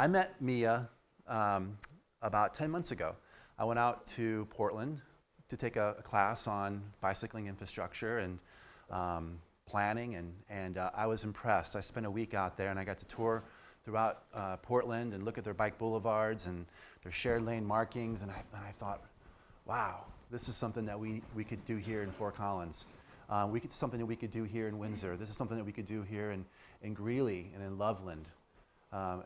I met Mia about 10 months ago. I went out to Portland to take a class on bicycling infrastructure and planning, and I was impressed. I spent a week out there, and I got to tour throughout Portland and look at their bike boulevards and their shared lane markings, and I thought, wow, this is something that we could do here in Fort Collins. Something that we could do here in Windsor. This is something that we could do here in Greeley and in Loveland,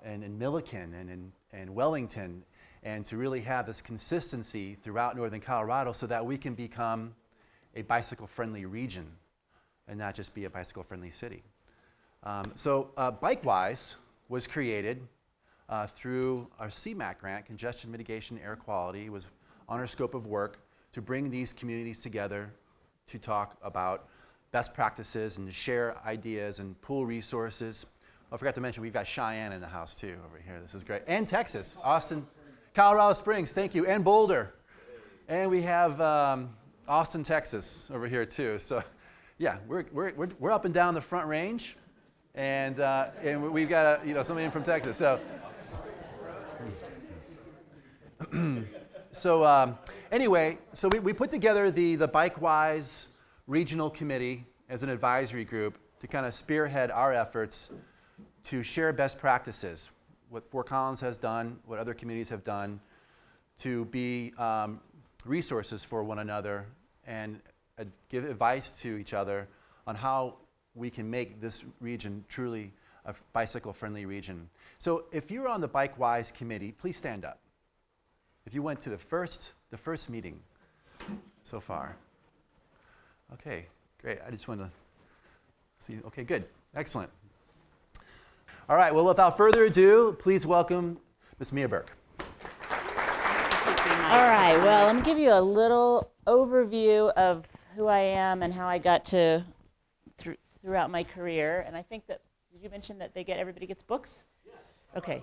and in Milliken and in Wellington, and to really have this consistency throughout northern Colorado so that we can become a bicycle-friendly region and not just be a bicycle-friendly city. So BikeWise was created through our CMAQ grant, Congestion Mitigation Air Quality, was on our scope of work to bring these communities together to talk about best practices and to share ideas and pool resources. I forgot to mention we've got Cheyenne in the house too over here. This is great. And Texas, Austin, Colorado Springs, thank you, and Boulder. And we have Austin, Texas over here too. So yeah, we're up and down the Front Range, and we've got somebody in from Texas. So anyway, so we put together the BikeWise Regional Committee as an advisory group to kind of spearhead our efforts to share best practices, what Fort Collins has done, what other communities have done, to be resources for one another and give advice to each other on how we can make this region truly a bicycle-friendly region. So if you're on the BikeWise committee, please stand up. If you went to the first meeting so far. Okay, great. I just want to see. Okay, good. Excellent. All right, well, without further ado, please welcome Ms. Mia Birk. All right, well, let me give you a little overview of who I am and how I got to throughout my career. And I think that, did you mention that everybody gets books? Yes. Okay.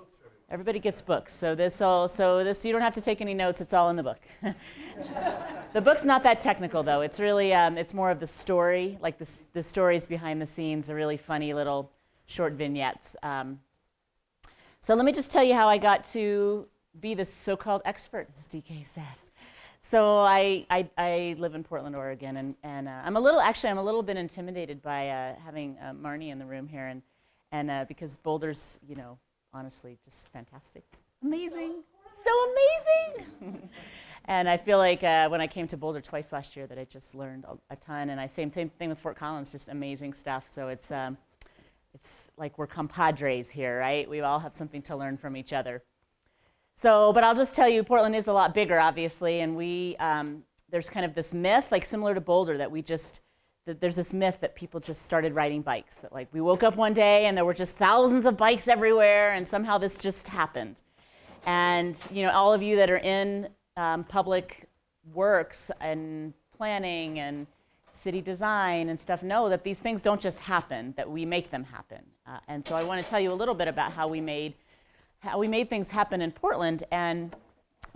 Everybody gets books. So this you don't have to take any notes. It's all in the book. The book's not that technical though. It's really it's more of the story, like the stories behind the scenes, the really funny little short vignettes. So let me just tell you how I got to be the so-called expert, as DK said. So I live in Portland, Oregon, and I'm a little bit intimidated by having Marnie in the room here, and because Boulder's, honestly, just fantastic. Amazing. So amazing. And I feel like when I came to Boulder twice last year that I just learned a ton. And same thing with Fort Collins, just amazing stuff. So it's like we're compadres here, right? We all have something to learn from each other. So, but I'll just tell you, Portland is a lot bigger, obviously. And there's kind of this myth, like similar to Boulder, that there's this myth that people just started riding bikes, that like we woke up one day and there were just thousands of bikes everywhere and somehow this just happened. And all of you that are in public works and planning and city design and stuff know that these things don't just happen, that we make them happen. And so I want to tell you a little bit about how we made things happen in Portland, and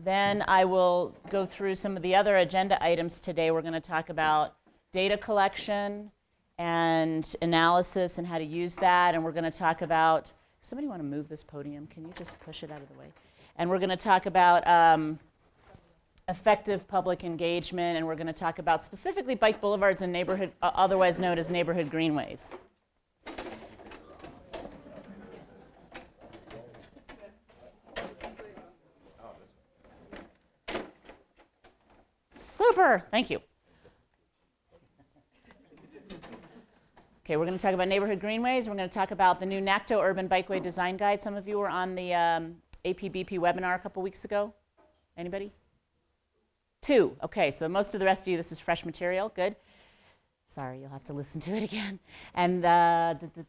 then I will go through some of the other agenda items today. We're going to talk about data collection and analysis and how to use that. And we're going to talk about, somebody want to move this podium? Can you just push it out of the way? And we're going to talk about effective public engagement, and we're going to talk about specifically bike boulevards and neighborhood, otherwise known as neighborhood greenways. Super, thank you. Okay, we're going to talk about neighborhood greenways. We're going to talk about the new NACTO Urban Bikeway Design Guide. Some of you were on the APBP webinar a couple weeks ago. Anybody? 2. Okay, so most of the rest of you, this is fresh material. Good. Sorry, you'll have to listen to it again. And community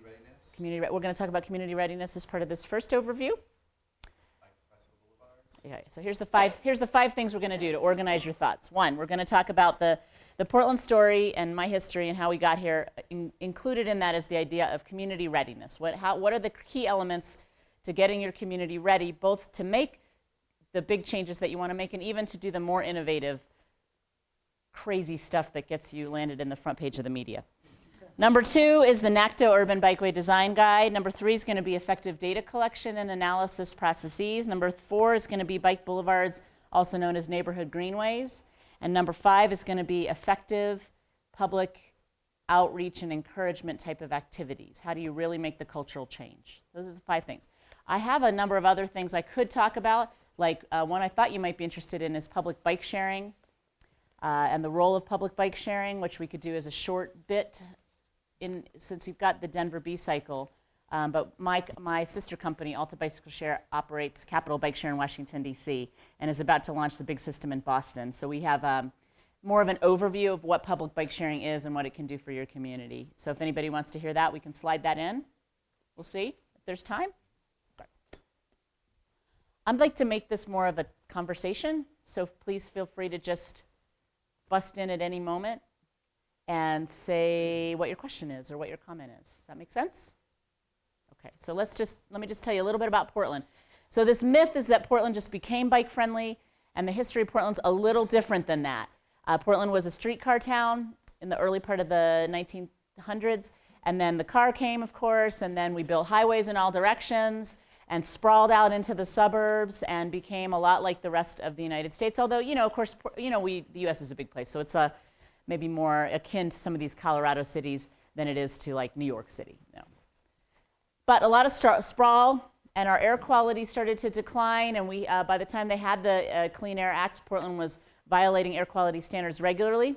readiness. We're going to talk about community readiness as part of this first overview. Okay, so here's the five things we're going to do to organize your thoughts. 1, we're going to talk about the Portland story and my history and how we got here. Included in that is the idea of community readiness. What are the key elements to getting your community ready, both to make the big changes that you want to make and even to do the more innovative, crazy stuff that gets you landed in the front page of the media. Number 2 is the NACDO Urban Bikeway Design Guide. Number 3 is going to be effective data collection and analysis processes. Number 4 is going to be bike boulevards, also known as neighborhood greenways. And number 5 is going to be effective public outreach and encouragement type of activities. How do you really make the cultural change? Those are the 5 things. I have a number of other things I could talk about, like one I thought you might be interested in is public bike sharing and the role of public bike sharing, which we could do as a short bit since you've got the Denver B-Cycle. But my sister company, Alta Bicycle Share, operates Capital Bike Share in Washington, D.C., and is about to launch the big system in Boston. So we have more of an overview of what public bike sharing is and what it can do for your community. So if anybody wants to hear that, we can slide that in. We'll see if there's time. Okay. I'd like to make this more of a conversation, so please feel free to just bust in at any moment and say what your question is or what your comment is. Does that make sense? Okay, so let me just tell you a little bit about Portland. So this myth is that Portland just became bike friendly, and the history of Portland's a little different than that. Portland was a streetcar town in the early part of the 1900s, and then the car came, of course, and then we built highways in all directions and sprawled out into the suburbs and became a lot like the rest of the United States. Although, of course, the U.S. is a big place, so it's maybe more akin to some of these Colorado cities than it is to like New York City. No. But a lot of sprawl, and our air quality started to decline, and by the time they had the Clean Air Act, Portland was violating air quality standards regularly.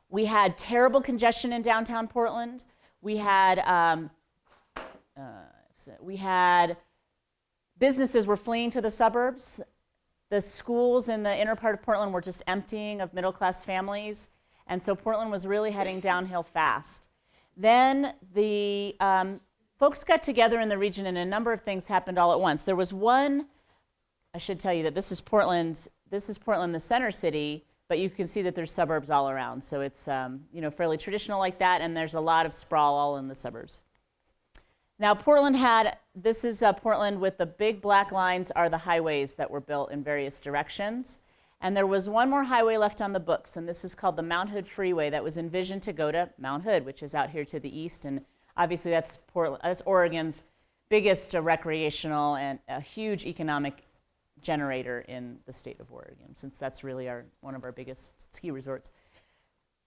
We had terrible congestion in downtown Portland. We had businesses were fleeing to the suburbs. The schools in the inner part of Portland were just emptying of middle-class families, and so Portland was really heading downhill fast. Then the folks got together in the region, and a number of things happened all at once. There was one, I should tell you that this is Portland, the center city, but you can see that there's suburbs all around. So it's fairly traditional like that, and there's a lot of sprawl all in the suburbs. Now this is Portland with the big black lines are the highways that were built in various directions. And there was one more highway left on the books, and this is called the Mount Hood Freeway that was envisioned to go to Mount Hood, which is out here to the east. And obviously that's Oregon's biggest recreational and a huge economic generator in the state of Oregon, since that's really one of our biggest ski resorts.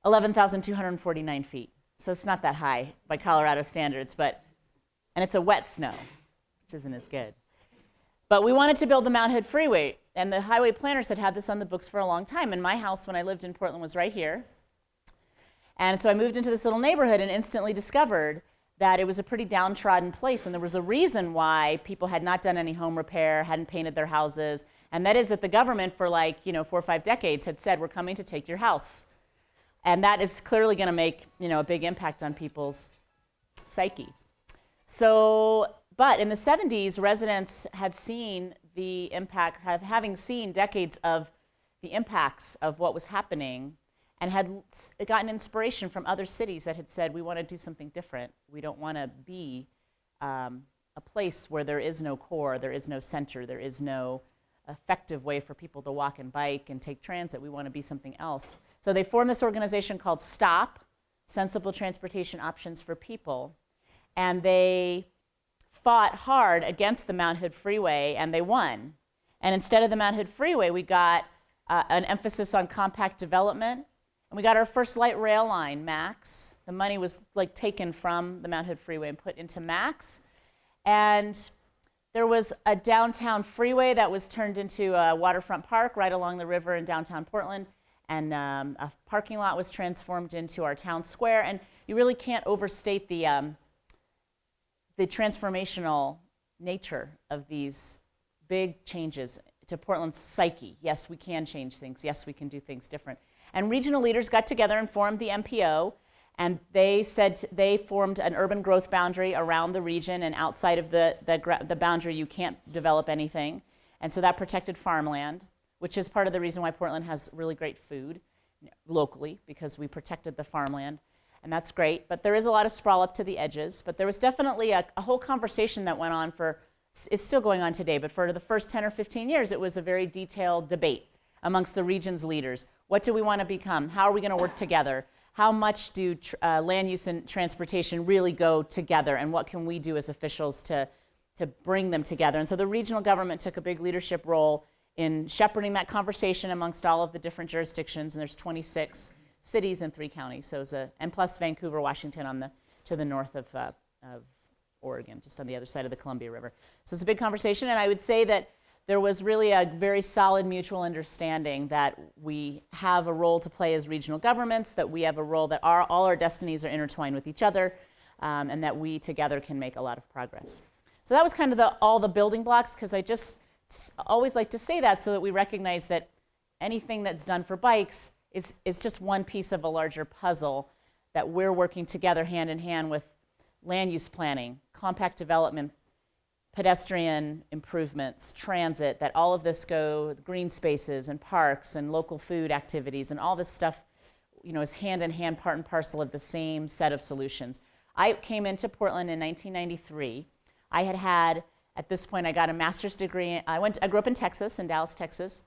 11,249 feet. So it's not that high by Colorado standards, and it's a wet snow, which isn't as good. But we wanted to build the Mount Hood Freeway, and the highway planners had this on the books for a long time. And my house, when I lived in Portland, was right here. And so I moved into this little neighborhood and instantly discovered that it was a pretty downtrodden place, and there was a reason why people had not done any home repair, hadn't painted their houses, and that is that the government for 4 or 5 decades had said, we're coming to take your house. And that is clearly going to make a big impact on people's psyche. So, but in the 70s, residents had seen the impact, having seen decades of the impacts of what was happening, and had gotten inspiration from other cities that had said, we want to do something different. We don't want to be a place where there is no core, there is no center, there is no effective way for people to walk and bike and take transit. We want to be something else. So they formed this organization called STOP, Sensible Transportation Options for People, and they fought hard against the Mount Hood Freeway, and they won. And instead of the Mount Hood Freeway, we got an emphasis on compact development. And we got our first light rail line, MAX. The money was taken from the Mount Hood Freeway and put into MAX. And there was a downtown freeway that was turned into a waterfront park right along the river in downtown Portland. And a parking lot was transformed into our town square. And you really can't overstate the transformational nature of these big changes to Portland's psyche. Yes, we can change things. Yes, we can do things different. And regional leaders got together and formed the MPO, and they said they formed an urban growth boundary around the region, and outside of the boundary you can't develop anything. And so that protected farmland, which is part of the reason why Portland has really great food locally, because we protected the farmland. And that's great, but there is a lot of sprawl up to the edges. But there was definitely a whole conversation that went on it's still going on today, but for the first 10 or 15 years, it was a very detailed debate amongst the region's leaders. What do we want to become? How are we going to work together? how much do land use and transportation really go together, and what can we do as officials to bring them together? And so the regional government took a big leadership role in shepherding that conversation amongst all of the different jurisdictions, and there's 26 cities and 3 counties, so and plus Vancouver, Washington to the north of Oregon, just on the other side of the Columbia River. So it's a big conversation, and I would say that there was really a very solid mutual understanding that we have a role to play as regional governments, that we have a role that all our destinies are intertwined with each other, and that we together can make a lot of progress. So that was kind of all the building blocks, because I just always like to say that so that we recognize that anything that's done for bikes is just one piece of a larger puzzle, that we're working together hand in hand with land use planning, compact development, pedestrian improvements, transit, that all of this green spaces and parks and local food activities and all this stuff, is hand in hand, part and parcel of the same set of solutions. I came into Portland in 1993. I had, at this point, I got a master's degree. I grew up in Texas, in Dallas, Texas,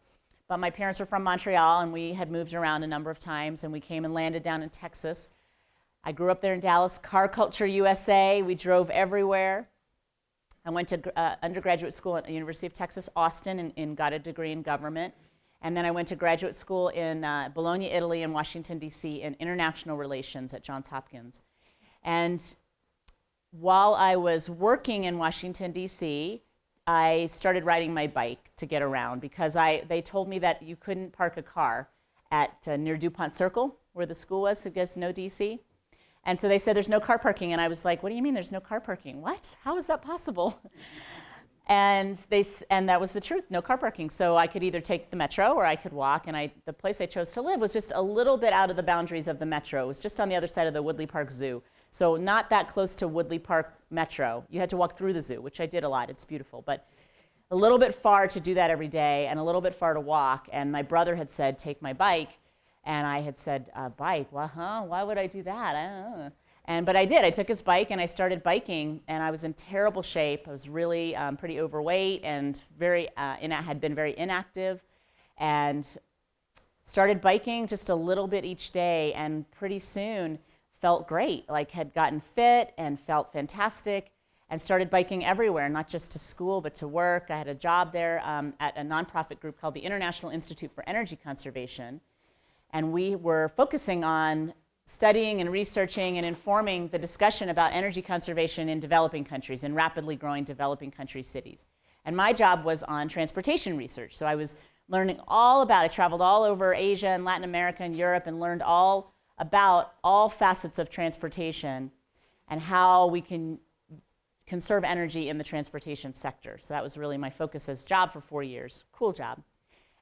but my parents were from Montreal, and we had moved around a number of times, and we came and landed down in Texas. I grew up there in Dallas, car culture USA. We drove everywhere. I went to undergraduate school at the University of Texas, Austin, and got a degree in government. And then I went to graduate school in Bologna, Italy, and Washington, D.C. in international relations at Johns Hopkins. And while I was working in Washington, D.C., I started riding my bike to get around, because they told me that you couldn't park a car at near DuPont Circle, where the school was, so you guys know D.C. And so they said there's no car parking, and I was like, what do you mean there's no car parking? What? How is that possible? And that was the truth, no car parking. So I could either take the metro or I could walk, and the place I chose to live was just a little bit out of the boundaries of the metro. It was just on the other side of the Woodley Park Zoo. So not that close to Woodley Park Metro. You had to walk through the zoo, which I did a lot. It's beautiful. But a little bit far to do that every day, and a little bit far to walk. And my brother had said, take my bike. And I had said, bike? Well, why would I do that? I don't know. But I did. I took his bike, and I started biking. And I was in terrible shape. I was really pretty overweight and had been very inactive. And started biking just a little bit each day. And pretty soon, felt great, like had gotten fit and felt fantastic, and started biking everywhere, not just to school, but to work. I had a job there at a nonprofit group called the International Institute for Energy Conservation. And we were focusing on studying and researching and informing the discussion about energy conservation in developing countries, in rapidly growing developing country cities. And my job was on transportation research. So I was learning all about it. I traveled all over Asia and Latin America and Europe and learned all about all facets of transportation and how we can conserve energy in the transportation sector. So that was really my focus as job for 4 years. Cool job.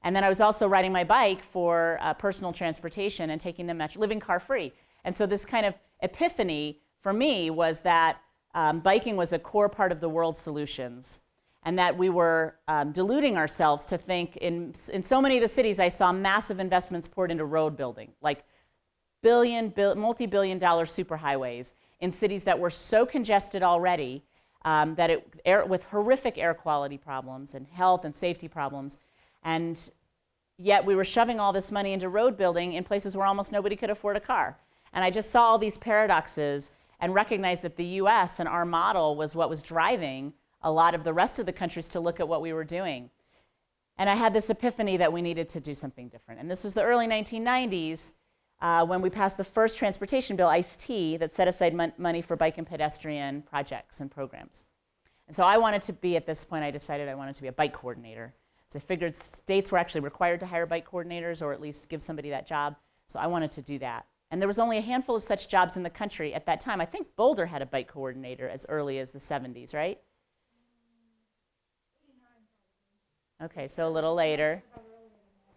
And then I was also riding my bike for personal transportation and taking the metro, living car free. And so this kind of epiphany for me was that biking was a core part of the world's solutions, and that we were deluding ourselves to think in so many of the cities I saw massive investments poured into road building, like multi-billion dollar superhighways in cities that were so congested already with horrific air quality problems and health and safety problems. And yet we were shoving all this money into road building in places where almost nobody could afford a car. And I just saw all these paradoxes and recognized that the US and our model was what was driving a lot of the rest of the countries to look at what we were doing. And I had this epiphany that we needed to do something different. And this was the early 1990s. When we passed the first transportation bill, ICE-T, that set aside money for bike and pedestrian projects and programs. And so I wanted to be, at this point, I decided I wanted to be a bike coordinator. So I figured states were actually required to hire bike coordinators, or at least give somebody that job. So I wanted to do that. And there was only a handful of such jobs in the country at that time. I think Boulder had a bike coordinator as early as the 70s, right? Okay, so a little later.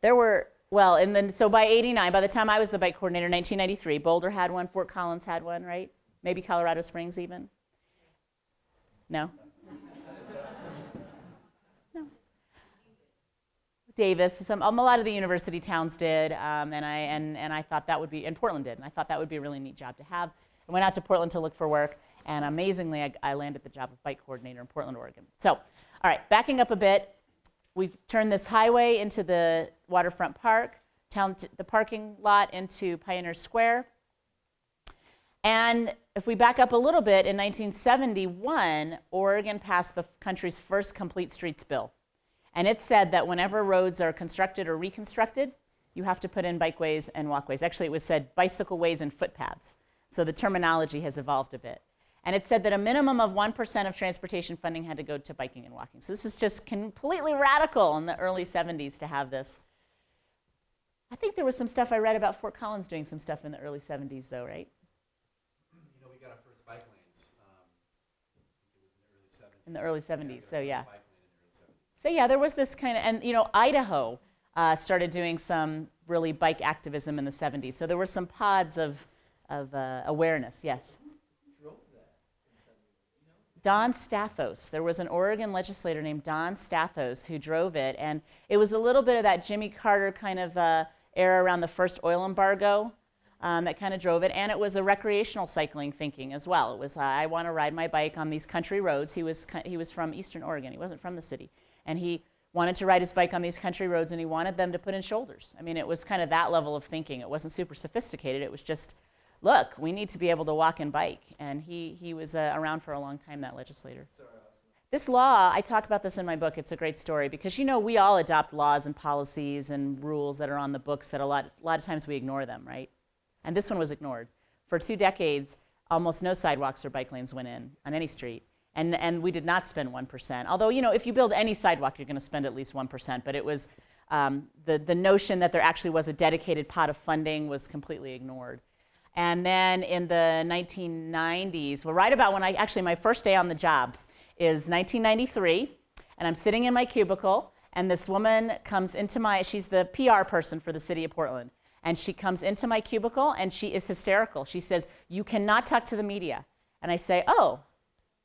There were, well, and then, so by 89, by the time I was the bike coordinator, 1993, Boulder had one, Fort Collins had one, right? Maybe Colorado Springs even? No? No. Davis, a lot of the university towns did, and I thought that would be, and Portland did, and I thought that would be a really neat job to have. I went out to Portland to look for work, and amazingly, I landed the job of bike coordinator in Portland, Oregon. So, all right, backing up a bit, we've turned this highway into the waterfront park, the parking lot into Pioneer Square. And if we back up a little bit, in 1971, Oregon passed the country's first complete streets bill. And it said that whenever roads are constructed or reconstructed, you have to put in bikeways and walkways. Actually, it was said bicycle ways and footpaths. So the terminology has evolved a bit. And it said that a minimum of 1% of transportation funding had to go to biking and walking. So this is just completely radical in the early 70s to have this. I think there was some stuff I read about Fort Collins doing some stuff in the early 70s, though, right? You know, we got our first bike lanes. It was in the early 70s. In the early 70s, so yeah. Bike lane in the early 70s. So yeah, there was this kind of, and you know, Idaho started doing some really bike activism in the 70s. So there were some pods of awareness, yes. Don Stathos. There was an Oregon legislator named Don Stathos who drove it, and it was a little bit of that Jimmy Carter kind of era around the first oil embargo that kind of drove it, and it was a recreational cycling thinking as well. It was, I want to ride my bike on these country roads. He was from Eastern Oregon. He wasn't from the city, and he wanted to ride his bike on these country roads, and he wanted them to put in shoulders. I mean, it was kind of that level of thinking. It wasn't super sophisticated. It was just, look, we need to be able to walk and bike. And he was around for a long time, that legislator. This law, I talk about this in my book. It's a great story because, you know, we all adopt laws and policies and rules that are on the books that a lot of times we ignore them, right? And this one was ignored. For 2 decades, almost no sidewalks or bike lanes went in on any street. And we did not spend 1%. Although, you know, if you build any sidewalk, you're going to spend at least 1%. But it was the notion that there actually was a dedicated pot of funding was completely ignored. And then in the 1990s, well, right about when my first day on the job is 1993, and I'm sitting in my cubicle, and this woman comes into she's the PR person for the city of Portland, and she comes into my cubicle, and she is hysterical. She says, "You cannot talk to the media." And I say, "Oh,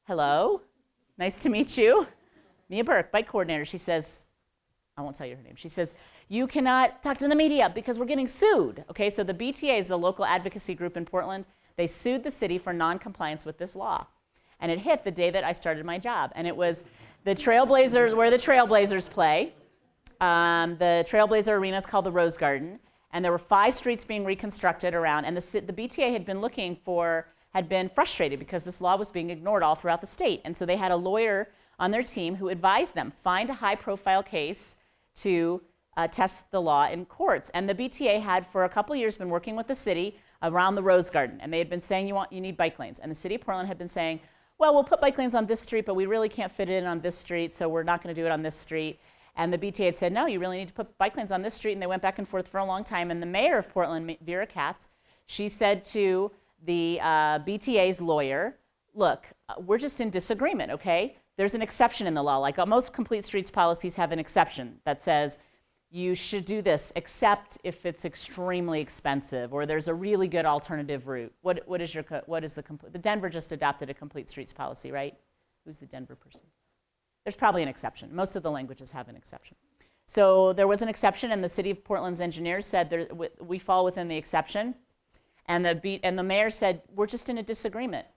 hello, nice to meet you. Mia Birk, bike coordinator." She says, I won't tell you her name. She says, "You cannot talk to the media because we're getting sued." Okay, so the BTA is the local advocacy group in Portland. They sued the city for non-compliance with this law. And it hit the day that I started my job. And it was the Trailblazers, where the Trailblazers play. The Trailblazer Arena is called the Rose Garden. And there were 5 streets being reconstructed around. And the BTA had been frustrated because this law was being ignored all throughout the state. And so they had a lawyer on their team who advised them, find a high-profile case to test the law in courts. And the BTA had, for a couple years, been working with the city around the Rose Garden. And they had been saying, you need bike lanes. And the city of Portland had been saying, well, we'll put bike lanes on this street, but we really can't fit it in on this street, so we're not going to do it on this street. And the BTA had said, no, you really need to put bike lanes on this street. And they went back and forth for a long time. And the mayor of Portland, Vera Katz, she said to the BTA's lawyer, look, we're just in disagreement, okay? There's an exception in the law. Like most complete streets policies have an exception that says you should do this except if it's extremely expensive or there's a really good alternative route. The Denver just adopted a complete streets policy, right? Who's the Denver person? There's probably an exception. Most of the languages have an exception. So there was an exception, and the city of Portland's engineers said we fall within the exception. And the mayor said, we're just in a disagreement.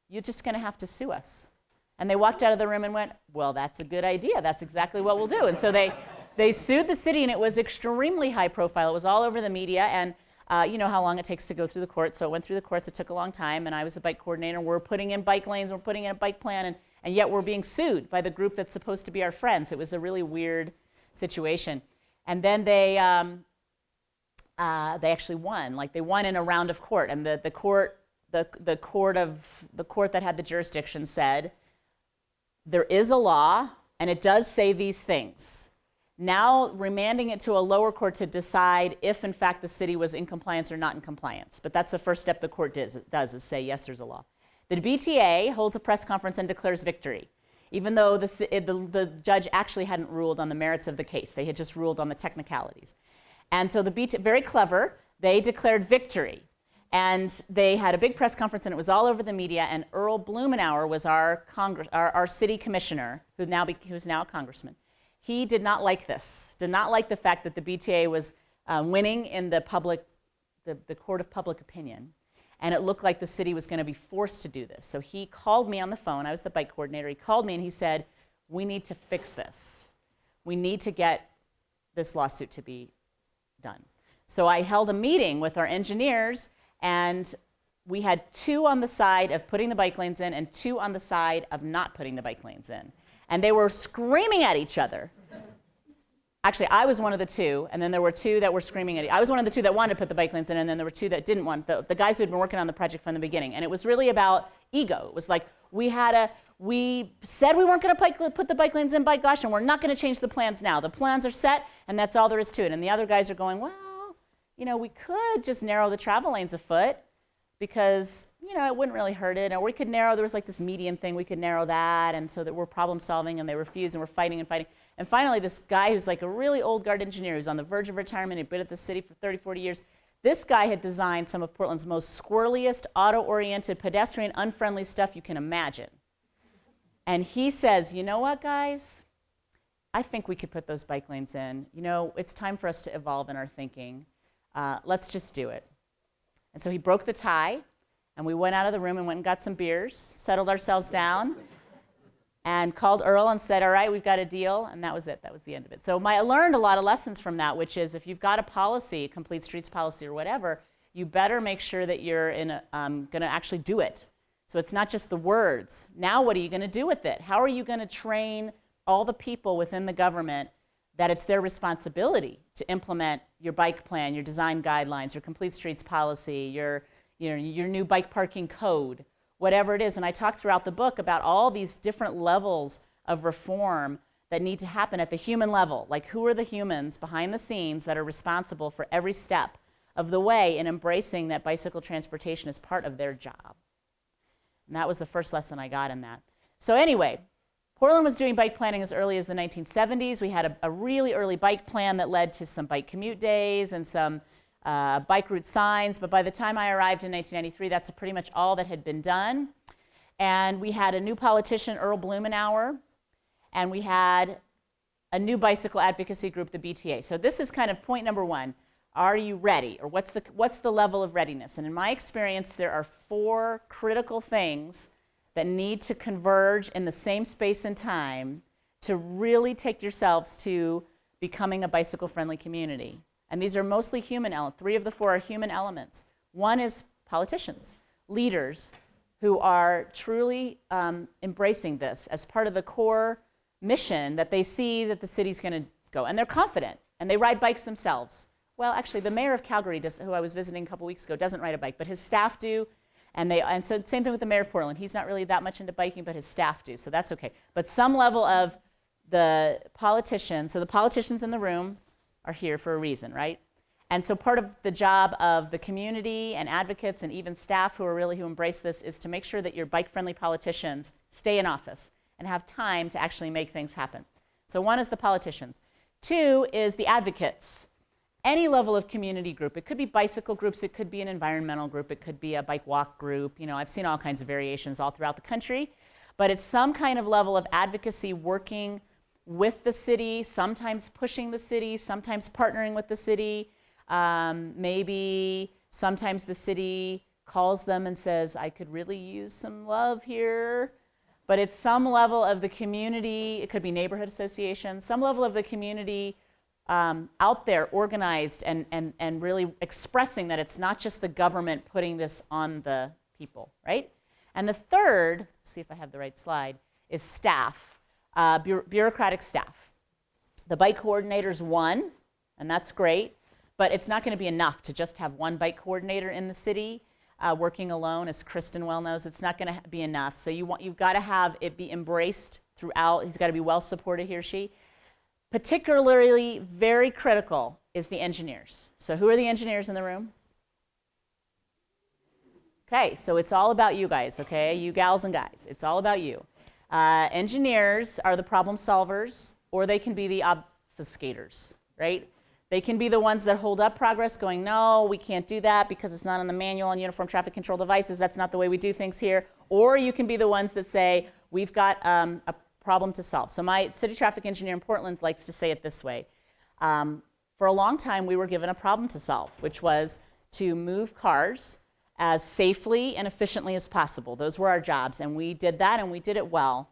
You're just going to have to sue us. And they walked out of the room and went, well, that's a good idea. That's exactly what we'll do. And so they sued the city, and it was extremely high profile. It was all over the media, and you know how long it takes to go through the courts. So it went through the courts. It took a long time, and I was a bike coordinator. We're putting in bike lanes. We're putting in a bike plan, and yet we're being sued by the group that's supposed to be our friends. It was a really weird situation. And then they actually won. Like, they won in a round of court, and the court that had the jurisdiction said, there is a law, and it does say these things. Now remanding it to a lower court to decide if, in fact, the city was in compliance or not in compliance. But that's the first step the court does is say, yes, there's a law. The BTA holds a press conference and declares victory, even though the judge actually hadn't ruled on the merits of the case. They had just ruled on the technicalities. And so the BTA, very clever, they declared victory. And they had a big press conference, and it was all over the media. And Earl Blumenauer was our city commissioner, who's now a congressman. He did not like this. Did not like the fact that the BTA was winning in the court of public opinion, and it looked like the city was going to be forced to do this. So he called me on the phone. I was the bike coordinator. He called me and he said, "We need to fix this. We need to get this lawsuit to be done." So I held a meeting with our engineers. And we had 2 on the side of putting the bike lanes in and 2 on the side of not putting the bike lanes in. And they were screaming at each other. Actually, I was one of the 2, and then there were 2 that were screaming at I was one of the 2 that wanted to put the bike lanes in, and then there were 2 that didn't want, the guys who had been working on the project from the beginning. And it was really about ego. It was like, we said we weren't going to put the bike lanes in, by gosh, and we're not going to change the plans now. The plans are set, and that's all there is to it. And the other guys are going, well, we could just narrow the travel lanes a foot, because it wouldn't really hurt it, or we could narrow, there was like this median thing, we could narrow that, and so that we're problem solving, and they refused, and we're fighting and fighting. And finally, this guy who's like a really old guard engineer, who's on the verge of retirement, he'd been at the city for 30, 40 years, this guy had designed some of Portland's most squirreliest, auto-oriented, pedestrian, unfriendly stuff you can imagine. And he says, you know what, guys? I think we could put those bike lanes in. It's time for us to evolve in our thinking. Let's just do it. And so he broke the tie, and we went out of the room and went and got some beers, settled ourselves down, and called Earl and said, all right, we've got a deal, and that was it. That was the end of it. So I learned a lot of lessons from that, which is if you've got a policy, a complete streets policy or whatever, you better make sure that you're going to actually do it. So it's not just the words. Now what are you going to do with it? How are you going to train all the people within the government that it's their responsibility to implement your bike plan, your design guidelines, your complete streets policy, your new bike parking code, whatever it is. And I talk throughout the book about all these different levels of reform that need to happen at the human level. Like, who are the humans behind the scenes that are responsible for every step of the way in embracing that bicycle transportation as part of their job? And that was the first lesson I got in that. So anyway, Portland was doing bike planning as early as the 1970s. We had a really early bike plan that led to some bike commute days and some bike route signs. But by the time I arrived in 1993, that's pretty much all that had been done. And we had a new politician, Earl Blumenauer, and we had a new bicycle advocacy group, the BTA. So this is kind of point number 1. Are you ready? Or what's the level of readiness? And in my experience, there are 4 critical things that need to converge in the same space and time to really take yourselves to becoming a bicycle-friendly community. And these are mostly human elements. 3 of the 4 are human elements. 1 is politicians, leaders who are truly embracing this as part of the core mission that they see that the city's going to go. And they're confident, and they ride bikes themselves. Well, actually, the mayor of Calgary, who I was visiting a couple weeks ago, doesn't ride a bike, but his staff do. And so same thing with the mayor of Portland. He's not really that much into biking, but his staff do, so that's okay. But some level of the politicians, so the politicians in the room are here for a reason, right? And so part of the job of the community and advocates and even staff who embrace this is to make sure that your bike-friendly politicians stay in office and have time to actually make things happen. So 1 is the politicians. 2 is the advocates. Any level of community group. It could be bicycle groups, it could be an environmental group, it could be a bike walk group. I've seen all kinds of variations all throughout the country, but it's some kind of level of advocacy working with the city, sometimes pushing the city, sometimes partnering with the city. Maybe sometimes the city calls them and says, I could really use some love here. But it's some level of the community, it could be neighborhood associations, some level of the community out there organized and really expressing that it's not just the government putting this on the people, right? And the 3rd, see if I have the right slide, is staff, bureaucratic staff. The bike coordinator's 1, and that's great, but it's not going to be enough to just have 1 bike coordinator in the city working alone. As Kristen well knows, it's not going to be enough. So you've got to have it be embraced throughout. He's got to be well supported, he or she. Particularly very critical is the engineers. So who are the engineers in the room? Okay, so it's all about you guys, okay? You gals and guys, it's all about you. Engineers are the problem solvers, or they can be the obfuscators, right? They can be the ones that hold up progress going, no, we can't do that because it's not on the manual on uniform traffic control devices. That's not the way we do things here. Or you can be the ones that say, we've got a problem to solve. So my city traffic engineer in Portland likes to say it this way. For a long time, we were given a problem to solve, which was to move cars as safely and efficiently as possible. Those were our jobs, and we did that, and we did it well.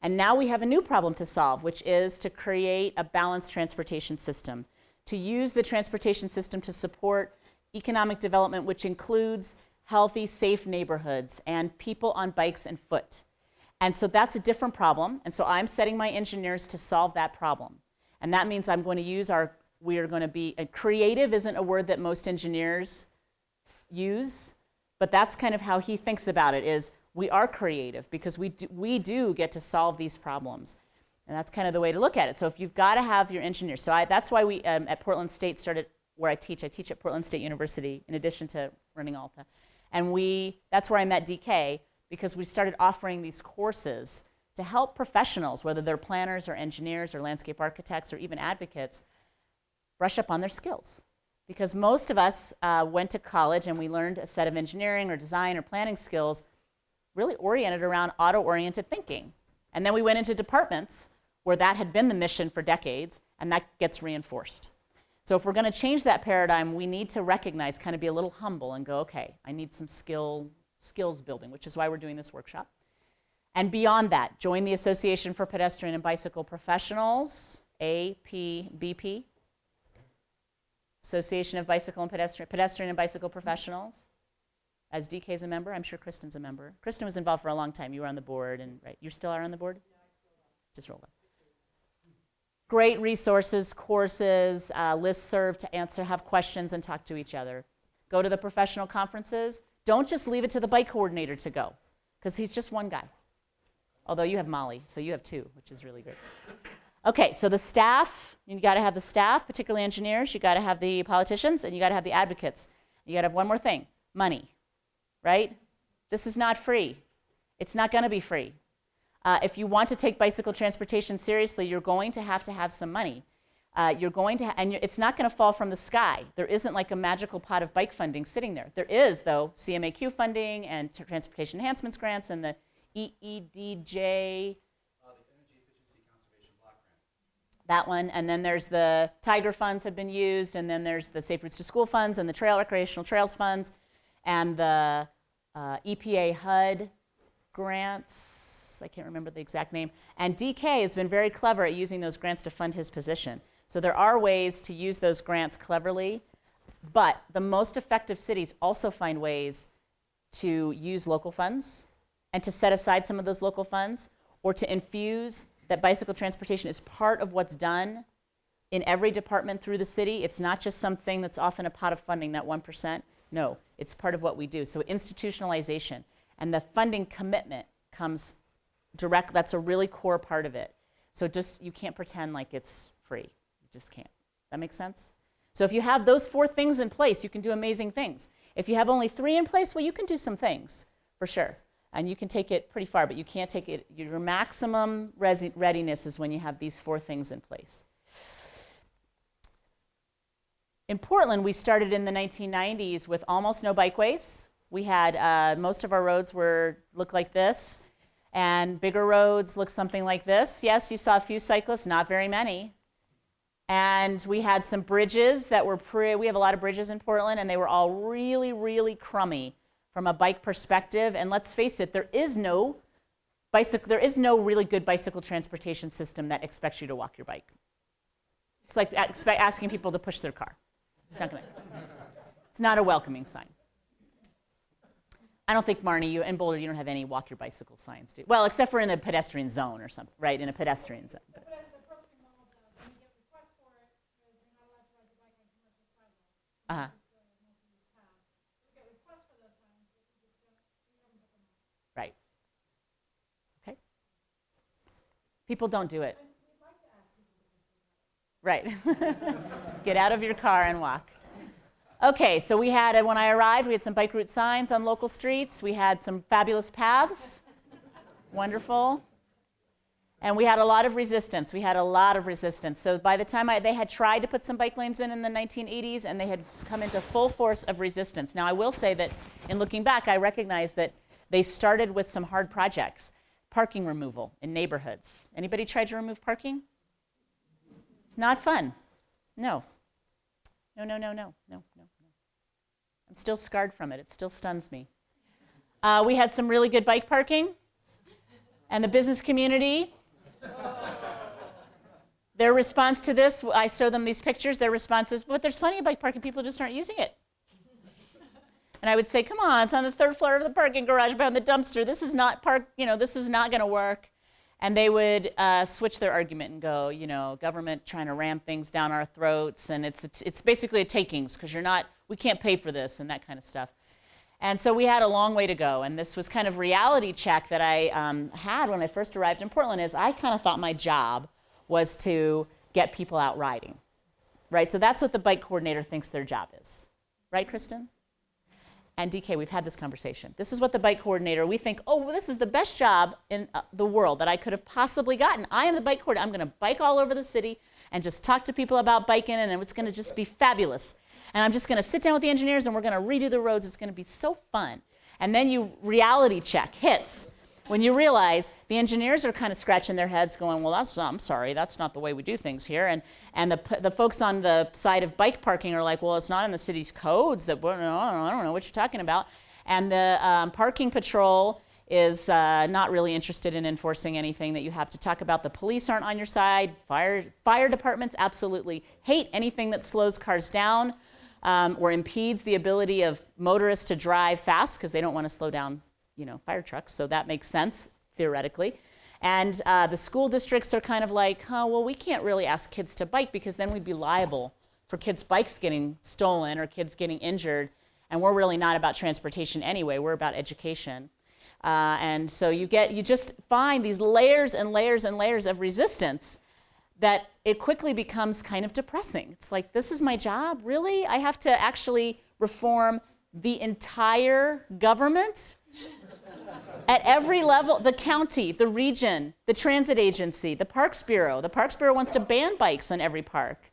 And now we have a new problem to solve, which is to create a balanced transportation system, to use the transportation system to support economic development, which includes healthy, safe neighborhoods and people on bikes and foot. And so that's a different problem. And so I'm setting my engineers to solve that problem. And that means I'm going to use we are going to be, creative isn't a word that most engineers use, but that's kind of how he thinks about it, is we are creative because we do get to solve these problems. And that's kind of the way to look at it. So if you've got to have your engineers, so that's why we at Portland State started where I teach at Portland State University in addition to running Alta. And that's where I met DK, because we started offering these courses to help professionals, whether they're planners or engineers or landscape architects or even advocates, brush up on their skills. Because most of us went to college and we learned a set of engineering or design or planning skills really oriented around auto-oriented thinking. And then we went into departments where that had been the mission for decades, and that gets reinforced. So if we're going to change that paradigm, we need to recognize, kind of be a little humble and go, okay, I need some skills building, which is why we're doing this workshop. And beyond that, join the Association for Pedestrian and Bicycle Professionals, APBP, Association of Bicycle and Pedestrian and Bicycle Professionals. As DK's a member, I'm sure Kristen's a member. Kristen was involved for a long time. You were on the board, and right, you still are on the board? Just roll up. Great resources, courses, listserv to have questions and talk to each other. Go to the professional conferences. Don't just leave it to the bike coordinator to go, because he's just one guy. Although you have Molly, so you have two, which is really great. Okay, so the staff, you got to have the staff, particularly engineers. You got to have the politicians, and you got to have the advocates. You got to have one more thing, money, right? This is not free. It's not going to be free. If you want to take bicycle transportation seriously, you're going to have some money. It's not going to fall from the sky. There isn't like a magical pot of bike funding sitting there. There is, though, CMAQ funding and transportation enhancements grants and the EEDJ. The Energy Efficiency Conservation Block Grant. That one, and then there's the Tiger funds have been used, and then there's the Safe Routes to School funds and the Recreational Trails funds, and the EPA HUD grants. I can't remember the exact name. And DK has been very clever at using those grants to fund his position. So there are ways to use those grants cleverly, but the most effective cities also find ways to use local funds and to set aside some of those local funds, or to infuse that bicycle transportation is part of what's done in every department through the city. It's not just something that's off in a pot of funding, that 1%. No, it's part of what we do. So institutionalization and the funding commitment comes direct. That's a really core part of it. So you can't pretend like it's free. You just can't. That makes sense? So if you have those 4 things in place, you can do amazing things. If you have only 3 in place, well, you can do some things, for sure. And you can take it pretty far, but you can't take it. Your maximum readiness is when you have these 4 things in place. In Portland, we started in the 1990s with almost no bikeways. We had, most of our roads looked like this. And bigger roads look something like this. Yes, you saw a few cyclists, not very many. And we had some bridges that were we have a lot of bridges in Portland, and they were all really, really crummy from a bike perspective. And let's face it, there is no really good bicycle transportation system that expects you to walk your bike. It's like asking people to push their car. It's not a welcoming sign. I don't think, Marnie, you in Boulder, you don't have any walk your bicycle signs, do you? Well, except for in a pedestrian zone or something, right? In a pedestrian zone. But the first thing when you get requests for it, is you're not allowed to ride your bike on commercial sidewalks. Uh-huh. We get requests for those signs, but we haven't put them on. Right. Okay. People don't do it. We'd like to ask people to push their bike. Right. Get out of your car and walk. Okay, so when I arrived, we had some bike route signs on local streets. We had some fabulous paths. Wonderful. And we had a lot of resistance. So by the time they had tried to put some bike lanes in the 1980s, and they had come into full force of resistance. Now, I will say that in looking back, I recognize that they started with some hard projects. Parking removal in neighborhoods. Anybody tried to remove parking? Not fun. No. No. I'm still scarred from it. It still stuns me. We had some really good bike parking. And the business community, their response to this, I show them these pictures, their response is, but there's plenty of bike parking, people just aren't using it. And I would say, come on, it's on the 3rd floor of the parking garage behind the dumpster. This is not this is not going to work. And they would switch their argument and go, government trying to ram things down our throats, and it's basically a takings because we can't pay for this and that kind of stuff. And so we had a long way to go, and this was kind of reality check that I had when I first arrived in Portland. Is I kind of thought my job was to get people out riding, right? So that's what the bike coordinator thinks their job is, right, Kristen? And DK, we've had this conversation. This is what the bike coordinator, we think, oh, well, this is the best job in the world that I could have possibly gotten. I am the bike coordinator. I'm going to bike all over the city and just talk to people about biking, and it's going to just be fabulous. And I'm just going to sit down with the engineers, and we're going to redo the roads. It's going to be so fun. And then reality check hits when you realize the engineers are kind of scratching their heads going, well, I'm sorry, that's not the way we do things here. And the folks on the side of bike parking are like, well, it's not in the city's codes. I don't know what you're talking about. And the parking patrol is not really interested in enforcing anything that you have to talk about. The police aren't on your side. Fire departments absolutely hate anything that slows cars down or impedes the ability of motorists to drive fast because they don't want to slow down fire trucks, so that makes sense, theoretically. And the school districts are kind of like, oh, well, we can't really ask kids to bike because then we'd be liable for kids' bikes getting stolen or kids getting injured, and we're really not about transportation anyway, we're about education. And so you just find these layers and layers and layers of resistance that it quickly becomes kind of depressing. It's like, this is my job, really? I have to actually reform the entire government? At every level, the county, the region, the transit agency, the Parks Bureau. The Parks Bureau wants to ban bikes in every park.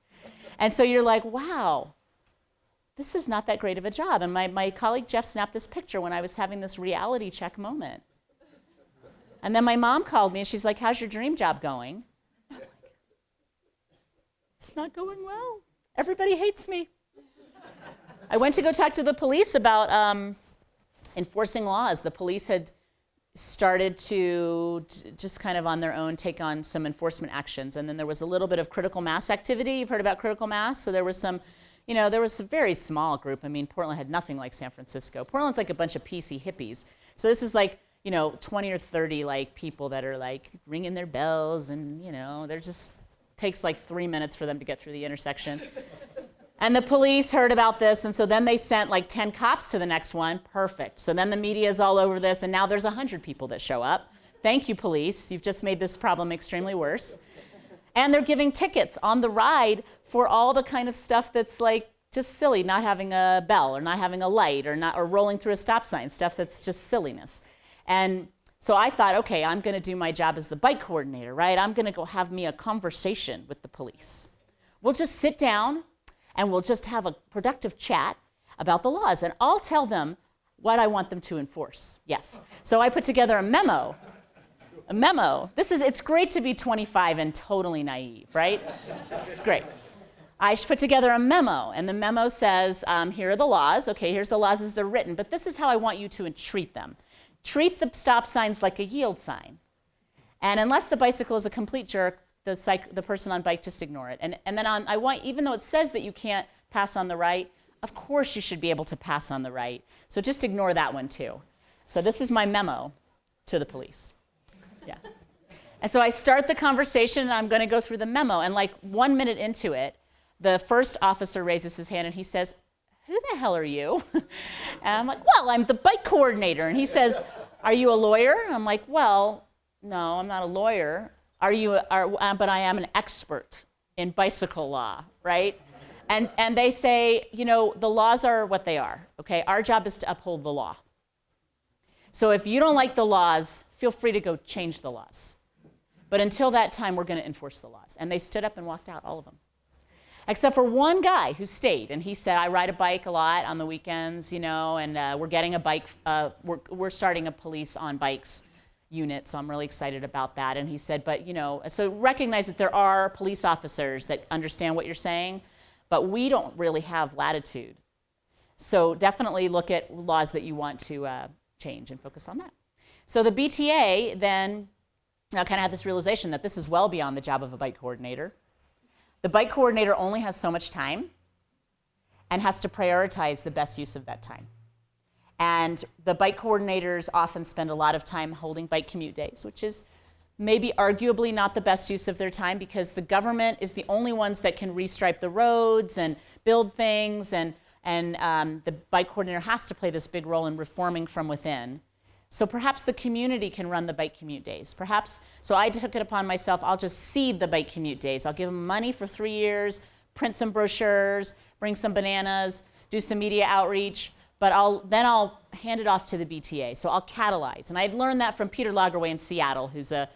And so you're like, wow, this is not that great of a job. And my colleague Jeff snapped this picture when I was having this reality check moment. And then my mom called me and she's like, how's your dream job going? It's not going well. Everybody hates me. I went to go talk to the police about enforcing laws. The police had started to just kind of on their own take on some enforcement actions. And then there was a little bit of critical mass activity. You've heard about critical mass? So there was there was a very small group. I mean, Portland had nothing like San Francisco. Portland's like a bunch of PC hippies. So this is like, 20 or 30 like people that are like ringing their bells and, they're just takes like 3 minutes for them to get through the intersection. And the police heard about this, and so then they sent like 10 cops to the next one. Perfect. So then the media is all over this, and now there's 100 people that show up. Thank you, police. You've just made this problem extremely worse. And they're giving tickets on the ride for all the kind of stuff that's like just silly, not having a bell or not having a light or rolling through a stop sign, stuff that's just silliness. And so I thought, okay, I'm going to do my job as the bike coordinator, right? I'm going to go have me a conversation with the police. We'll just sit down and we'll just have a productive chat about the laws. And I'll tell them what I want them to enforce. Yes. So I put together a memo. It's great to be 25 and totally naive, right? It's great. I put together a memo, and the memo says, here are the laws. Okay, here's the laws as they're written, but this is how I want you to treat them. Treat the stop signs like a yield sign. And unless the bicycle is a complete jerk, the person on bike, just ignore it. And then even though it says that you can't pass on the right, of course you should be able to pass on the right. So just ignore that one too. So this is my memo to the police. Yeah. And so I start the conversation and I'm going to go through the memo. And like 1 minute into it, the first officer raises his hand and he says, who the hell are you? And I'm like, well, I'm the bike coordinator. And he says, are you a lawyer? I'm like, well, no, I'm not a lawyer. But I am an expert in bicycle law, right? And they say, the laws are what they are, okay? Our job is to uphold the law. So if you don't like the laws, feel free to go change the laws. But until that time, we're going to enforce the laws. And they stood up and walked out, all of them. Except for one guy who stayed, and he said, I ride a bike a lot on the weekends, and we're getting a bike, we're starting a police on bikes unit, so I'm really excited about that. And he said, but so recognize that there are police officers that understand what you're saying, but we don't really have latitude. So definitely look at laws that you want to change and focus on that. So the BTA then kind of had this realization that this is well beyond the job of a bike coordinator. The bike coordinator only has so much time and has to prioritize the best use of that time. And the bike coordinators often spend a lot of time holding bike commute days, which is maybe arguably not the best use of their time because the government is the only ones that can restripe the roads and build things, and the bike coordinator has to play this big role in reforming from within. So perhaps the community can run the bike commute days. Perhaps, so I took it upon myself, I'll just seed the bike commute days. I'll give them money for 3 years, print some brochures, bring some bananas, do some media outreach, but then I'll hand it off to the BTA. So I'll catalyze. And I'd learned that from Peter Lagerwey in Seattle, who's a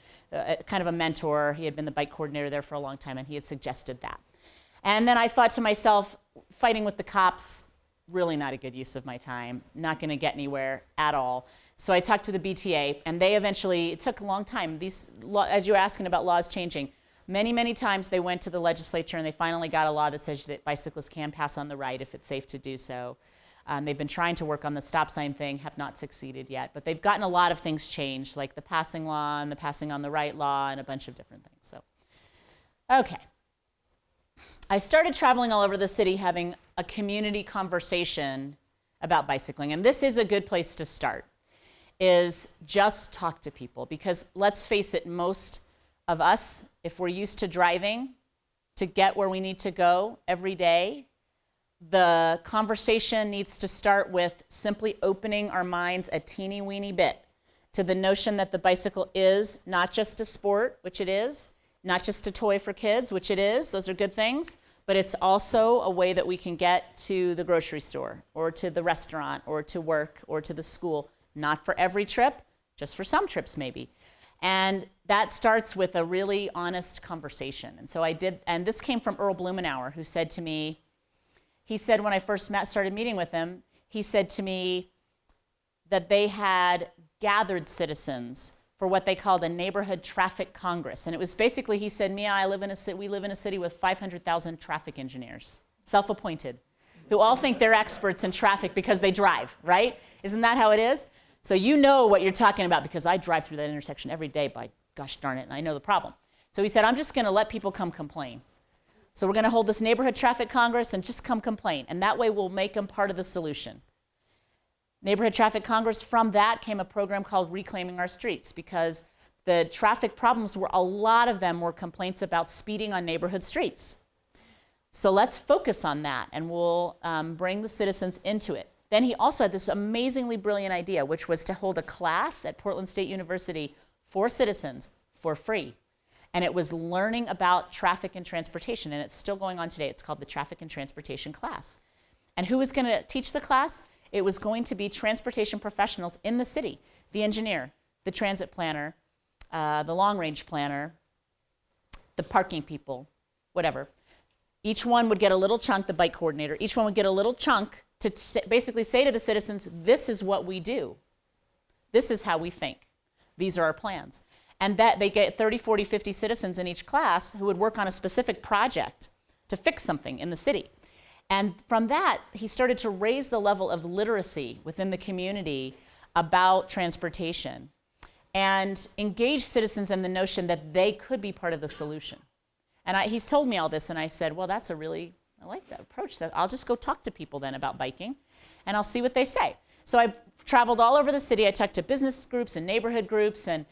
kind of a mentor. He had been the bike coordinator there for a long time, and he had suggested that. And then I thought to myself, fighting with the cops, really not a good use of my time, not going to get anywhere at all. So I talked to the BTA, and they eventually, it took a long time. As you were asking about laws changing, many, many times they went to the legislature and they finally got a law that says that bicyclists can pass on the right if it's safe to do so. They've been trying to work on the stop sign thing, have not succeeded yet, but they've gotten a lot of things changed, like the passing law and the passing on the right law and a bunch of different things. So, okay. I started traveling all over the city having a community conversation about bicycling, and this is a good place to start, is just talk to people, because let's face it, most of us, if we're used to driving to get where we need to go every day, the conversation needs to start with simply opening our minds a teeny weeny bit to the notion that the bicycle is not just a sport, which it is, not just a toy for kids, which it is, those are good things, but it's also a way that we can get to the grocery store or to the restaurant or to work or to the school, not for every trip, just for some trips maybe. And that starts with a really honest conversation. And so I did, and this came from Earl Blumenauer, who said to me, he said when I first started meeting with him, he said to me that they had gathered citizens for what they called a neighborhood traffic congress. And it was basically, he said, Mia, we live in a city with 500,000 traffic engineers, self-appointed, who all think they're experts in traffic because they drive, right? Isn't that how it is? So you know what you're talking about because I drive through that intersection every day, by gosh darn it, and I know the problem. So he said, I'm just going to let people come complain. So we're going to hold this neighborhood traffic congress and just come complain. And that way we'll make them part of the solution. Neighborhood Traffic Congress, from that came a program called Reclaiming Our Streets, because the traffic problems a lot of them were complaints about speeding on neighborhood streets. So let's focus on that, and we'll bring the citizens into it. Then he also had this amazingly brilliant idea, which was to hold a class at Portland State University for citizens for free. And it was learning about traffic and transportation, and it's still going on today. It's called the Traffic and Transportation class. And who was going to teach the class? It was going to be transportation professionals in the city, the engineer, the transit planner, the long-range planner, the parking people, whatever. Each one would get a little chunk, the bike coordinator, each one would get a little chunk to basically say to the citizens, this is what we do. This is how we think. These are our plans. And that they get 30, 40, 50 citizens in each class who would work on a specific project to fix something in the city. And from that, he started to raise the level of literacy within the community about transportation and engage citizens in the notion that they could be part of the solution. And he's told me all this, and I said, well, I like that approach. I'll just go talk to people then about biking, and I'll see what they say. So I traveled all over the city. I talked to business groups and neighborhood groups and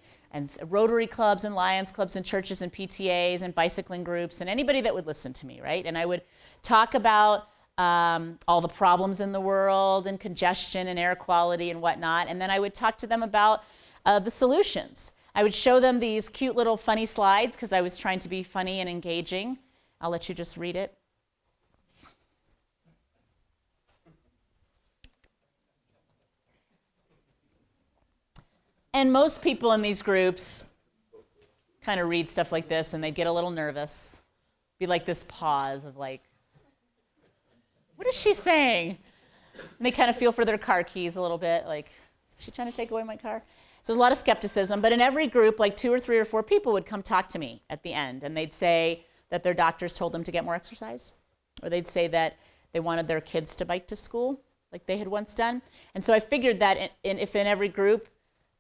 Rotary clubs and Lions clubs and churches and PTAs and bicycling groups and anybody that would listen to me, right? And I would talk about all the problems in the world and congestion and air quality and whatnot. And then I would talk to them about the solutions. I would show them these cute little funny slides because I was trying to be funny and engaging. I'll let you just read it. And most people in these groups kind of read stuff like this and they'd get a little nervous. Be like this pause of like, what is she saying? And they kind of feel for their car keys a little bit, like, is she trying to take away my car? So there's a lot of skepticism, but in every group, like 2 or 3 or 4 people would come talk to me at the end, and they'd say that their doctors told them to get more exercise, or they'd say that they wanted their kids to bike to school, like they had once done. And so I figured that if in every group,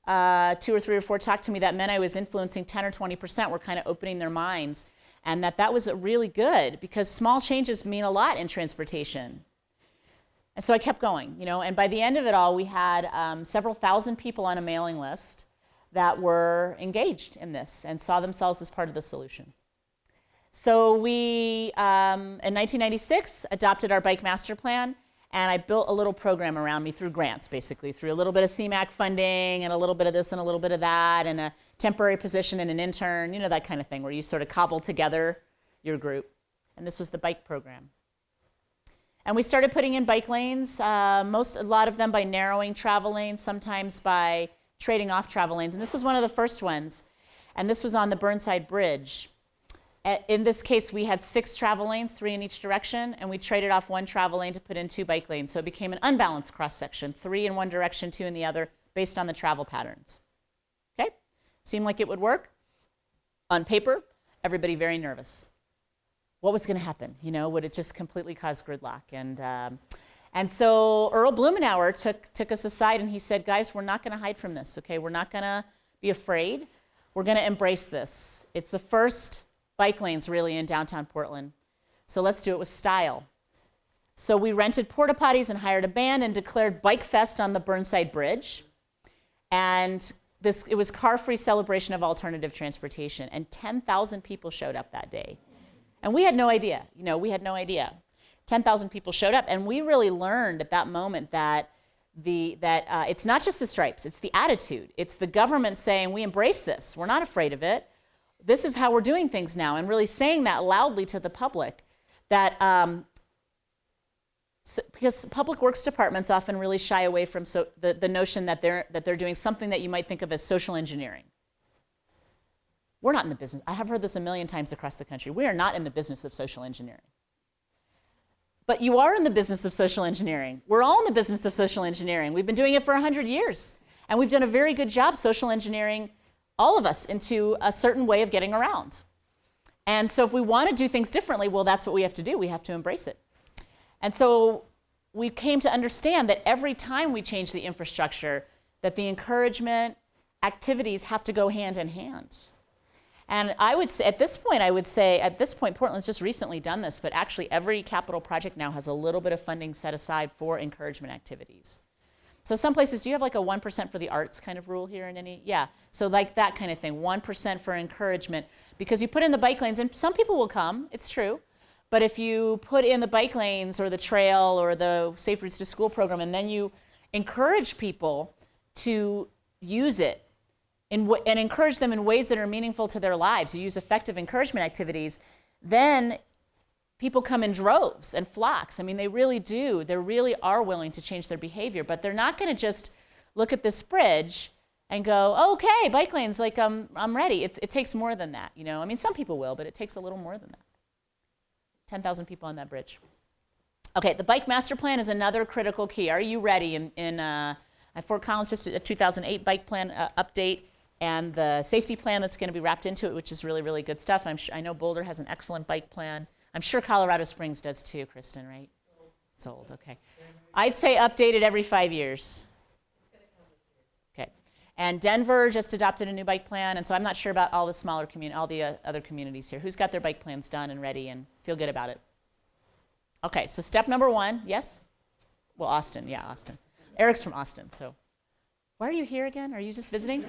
2 or 3 or 4 talked to me, that meant I was influencing 10 or 20%, were kind of opening their minds, and that was really good, because small changes mean a lot in transportation. And so I kept going, and by the end of it all, we had several thousand people on a mailing list that were engaged in this and saw themselves as part of the solution. So we, in 1996, adopted our bike master plan, and I built a little program around me through grants, basically, through a little bit of CMAQ funding and a little bit of this and a little bit of that and a temporary position and an intern, that kind of thing, where you sort of cobble together your group. And this was the bike program. And we started putting in bike lanes, a lot of them by narrowing travel lanes, sometimes by trading off travel lanes. And this was one of the first ones. And this was on the Burnside Bridge. In this case, we had 6 travel lanes, 3 in each direction, and we traded off 1 travel lane to put in 2 bike lanes. So it became an unbalanced cross-section, 3 in one direction, 2 in the other, based on the travel patterns. Okay? Seemed like it would work. On paper, everybody very nervous. What was going to happen? Would it just completely cause gridlock? And so Earl Blumenauer took us aside and he said, guys, we're not going to hide from this, okay? We're not going to be afraid. We're going to embrace this. It's the first bike lanes really in downtown Portland. So let's do it with style. So we rented porta potties and hired a band and declared Bike Fest on the Burnside Bridge. And it was car-free celebration of alternative transportation. And 10,000 people showed up that day. And we had no idea, we had no idea. 10,000 people showed up, and we really learned at that moment that it's not just the stripes, it's the attitude. It's the government saying, we embrace this, we're not afraid of it. This is how we're doing things now, and really saying that loudly to the public. That because public works departments often really shy away from the notion that they're doing something that you might think of as social engineering. We're not in the business. I have heard this a million times across the country. We are not in the business of social engineering. But you are in the business of social engineering. We're all in the business of social engineering. We've been doing it for 100 years. And we've done a very good job social engineering all of us into a certain way of getting around. And so if we want to do things differently, well, that's what we have to do. We have to embrace it. And so we came to understand that every time we change the infrastructure, that the encouragement activities have to go hand in hand. And I would say, at this point, Portland's just recently done this, but actually every capital project now has a little bit of funding set aside for encouragement activities. So some places, do you have like a 1% for the arts kind of rule here in any? Yeah, so like that kind of thing, 1% for encouragement, because you put in the bike lanes, and some people will come, it's true, but if you put in the bike lanes or the trail or the Safe Routes to School program, and then you encourage people to use it, and encourage them in ways that are meaningful to their lives, you use effective encouragement activities, then people come in droves and flocks. I mean, they really do. They really are willing to change their behavior, but they're not going to just look at this bridge and go, okay, bike lanes, like I'm ready. It takes more than that, I mean, some people will, but it takes a little more than that. 10,000 people on that bridge. Okay, the bike master plan is another critical key. Are you ready? In Fort Collins, just a 2008 bike plan update, and the safety plan that's going to be wrapped into it, which is really, really good stuff. I know Boulder has an excellent bike plan. I'm sure Colorado Springs does too, Kristen, right? It's old, okay. I'd say updated every 5 years. Okay. And Denver just adopted a new bike plan, and so I'm not sure about all the smaller other communities here. Who's got their bike plans done and ready and feel good about it? Okay, so step number 1, yes? Well, Austin, yeah, Austin. Eric's from Austin, so. Why are you here again? Are you just visiting?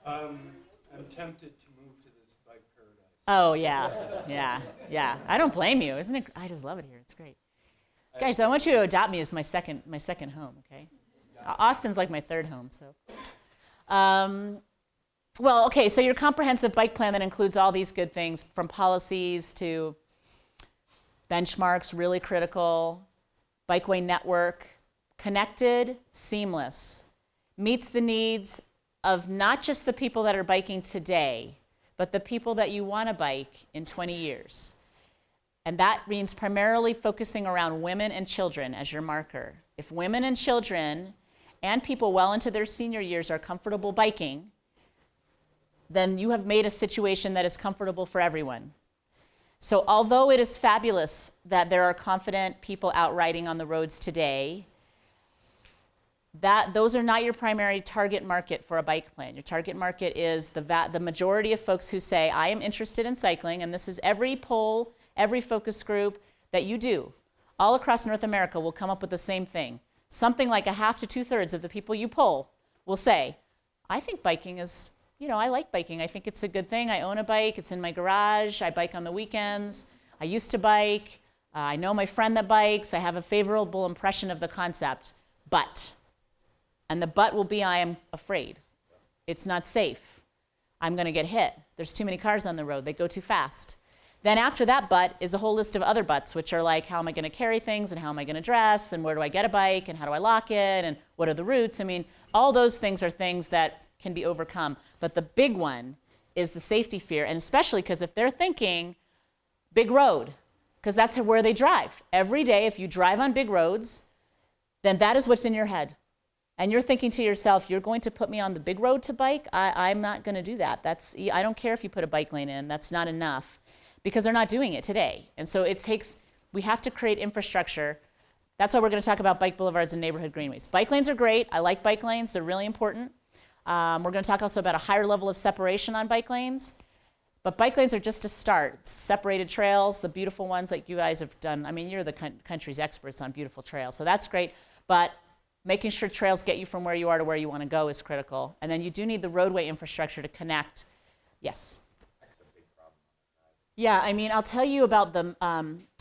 I'm tempted to move to this bike paradise. Oh, yeah. I don't blame you. Isn't it? I just love it here. It's great. Guys, I want you to adopt me as my second home, okay? Austin's like my third home, so. Well, okay, so your comprehensive bike plan that includes all these good things, from policies to benchmarks, really critical, bikeway network, connected, seamless, meets the needs of not just the people that are biking today, but the people that you want to bike in 20 years. And that means primarily focusing around women and children as your marker. If women and children and people well into their senior years are comfortable biking, then you have made a situation that is comfortable for everyone. So although it is fabulous that there are confident people out riding on the roads today, those are not your primary target market for a bike plan. Your target market is the majority of folks who say, I am interested in cycling, and this is every poll, every focus group that you do. all across North America will come up with the same thing. Something like a half to 2/3 of the people you poll will say, I think biking is, I like biking. I think it's a good thing. I own a bike. It's in my garage. I bike on the weekends. I used to bike. I know my friend that bikes. I have a favorable impression of the concept. But, and the but will be, I am afraid. It's not safe. I'm going to get hit. There's too many cars on the road. They go too fast. Then after that but is a whole list of other buts, which are like, how am I going to carry things, and how am I going to dress, and where do I get a bike, and how do I lock it, and what are the routes? I mean, all those things are things that can be overcome. But the big one is the safety fear, and especially because if they're thinking big road, because that's where they drive. Every day, if you drive on big roads, then that is what's in your head. And you're thinking to yourself, you're going to put me on the big road to bike? I'm not going to do that. I don't care if you put a bike lane in. That's not enough. Because they're not doing it today. And so we have to create infrastructure. That's why we're going to talk about bike boulevards and neighborhood greenways. Bike lanes are great. I like bike lanes. They're really important. We're going to talk also about a higher level of separation on bike lanes. But bike lanes are just a start. Separated trails, the beautiful ones like you guys have done. I mean, you're the country's experts on beautiful trails. So that's great. But making sure trails get you from where you are to where you want to go is critical. And then you do need the roadway infrastructure to connect. Yes? Yeah, I mean, I'll tell you about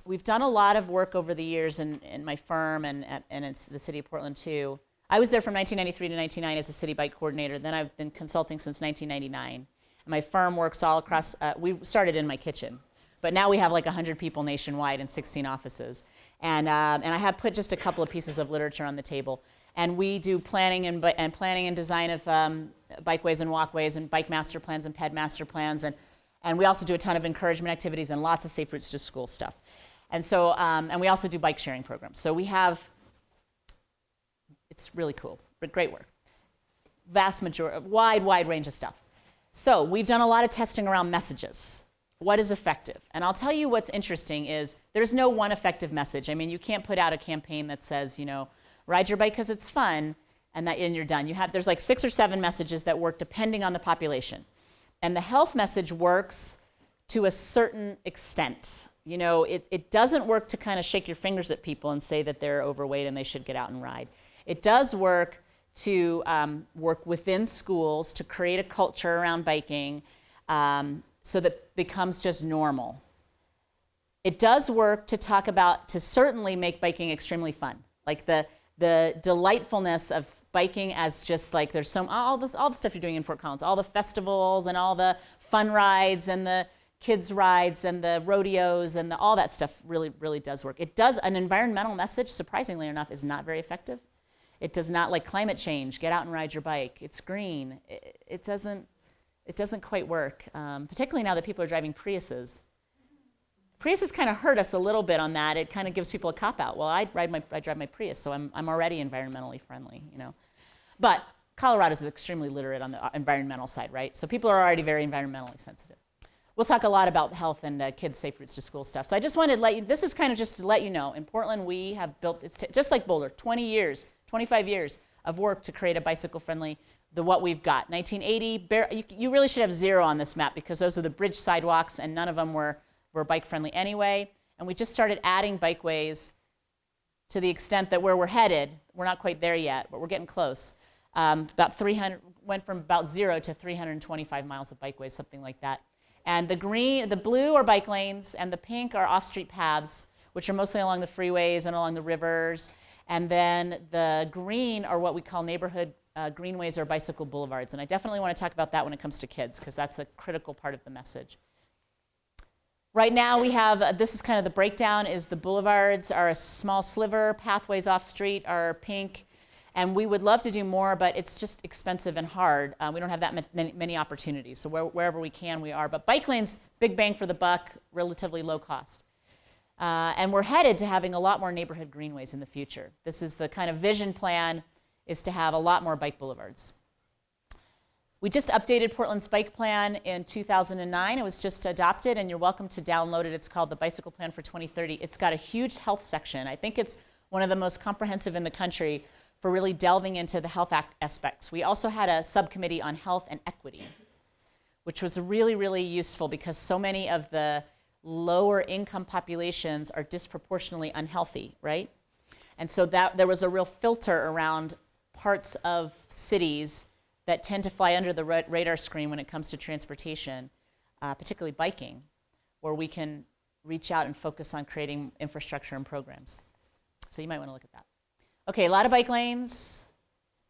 we've done a lot of work over the years in my firm and it's the city of Portland too. I was there from 1993 to 1999 as a city bike coordinator. Then I've been consulting since 1999. And my firm works all across, we started in my kitchen, but now we have like 100 people nationwide and 16 offices. And I have put just a couple of pieces of literature on the table. And we do planning and design of bikeways and walkways and bike master plans and ped master plans. And we also do a ton of encouragement activities and lots of safe routes to school stuff. And so, and we also do bike sharing programs. So we have, it's really cool, but great work. Wide range of stuff. So we've done a lot of testing around messages. What is effective? And I'll tell you what's interesting is there's no one effective message. I mean, you can't put out a campaign that says, ride your bike because it's fun, and you're done. There's like 6 or 7 messages that work depending on the population. And the health message works to a certain extent. It doesn't work to kind of shake your fingers at people and say that they're overweight and they should get out and ride. It does work to work within schools to create a culture around biking so that it becomes just normal. It does work to certainly make biking extremely fun. Like the delightfulness of biking as just like there's all the stuff you're doing in Fort Collins, all the festivals and all the fun rides and the kids rides and the rodeos and all that stuff really does work. It does. An environmental message, surprisingly enough, is not very effective. It does not, like climate change, get out and ride your bike. It's green. It doesn't quite work, particularly now that people are driving Priuses. Priuses kind of hurt us a little bit on that. It kind of gives people a cop-out. Well, I drive my Prius, so I'm already environmentally friendly, But Colorado is extremely literate on the environmental side, right? So people are already very environmentally sensitive. We'll talk a lot about health and kids' safe routes to school stuff. So I just wanted to this is kind of just to let you know, in Portland we have built, just like Boulder, 25 years of work to create a bicycle-friendly, what we've got. 1980, you really should have 0 on this map because those are the bridge sidewalks and none of them were bike-friendly anyway. And we just started adding bikeways to the extent that where we're headed, we're not quite there yet, but we're getting close. Went from about 0 to 325 miles of bikeways, something like that. And the blue are bike lanes, and the pink are off-street paths, which are mostly along the freeways and along the rivers. And then the green are what we call neighborhood greenways or bicycle boulevards. And I definitely want to talk about that when it comes to kids, because that's a critical part of the message. Right now we have, this is kind of the breakdown, is the boulevards are a small sliver, pathways off-street are pink, and we would love to do more, but it's just expensive and hard. We don't have that many opportunities, so wherever we can, we are. But bike lanes, big bang for the buck, relatively low cost. And we're headed to having a lot more neighborhood greenways in the future. This is the kind of vision plan, is to have a lot more bike boulevards. We just updated Portland's bike plan in 2009. It was just adopted, and you're welcome to download it. It's called the Bicycle Plan for 2030. It's got a huge health section. I think it's one of the most comprehensive in the country for really delving into the health aspects. We also had a subcommittee on health and equity, which was really, really useful because so many of the lower income populations are disproportionately unhealthy, right? And so that there was a real filter around parts of cities that tend to fly under the radar screen when it comes to transportation, particularly biking, where we can reach out and focus on creating infrastructure and programs. So you might want to look at that. Okay, a lot of bike lanes.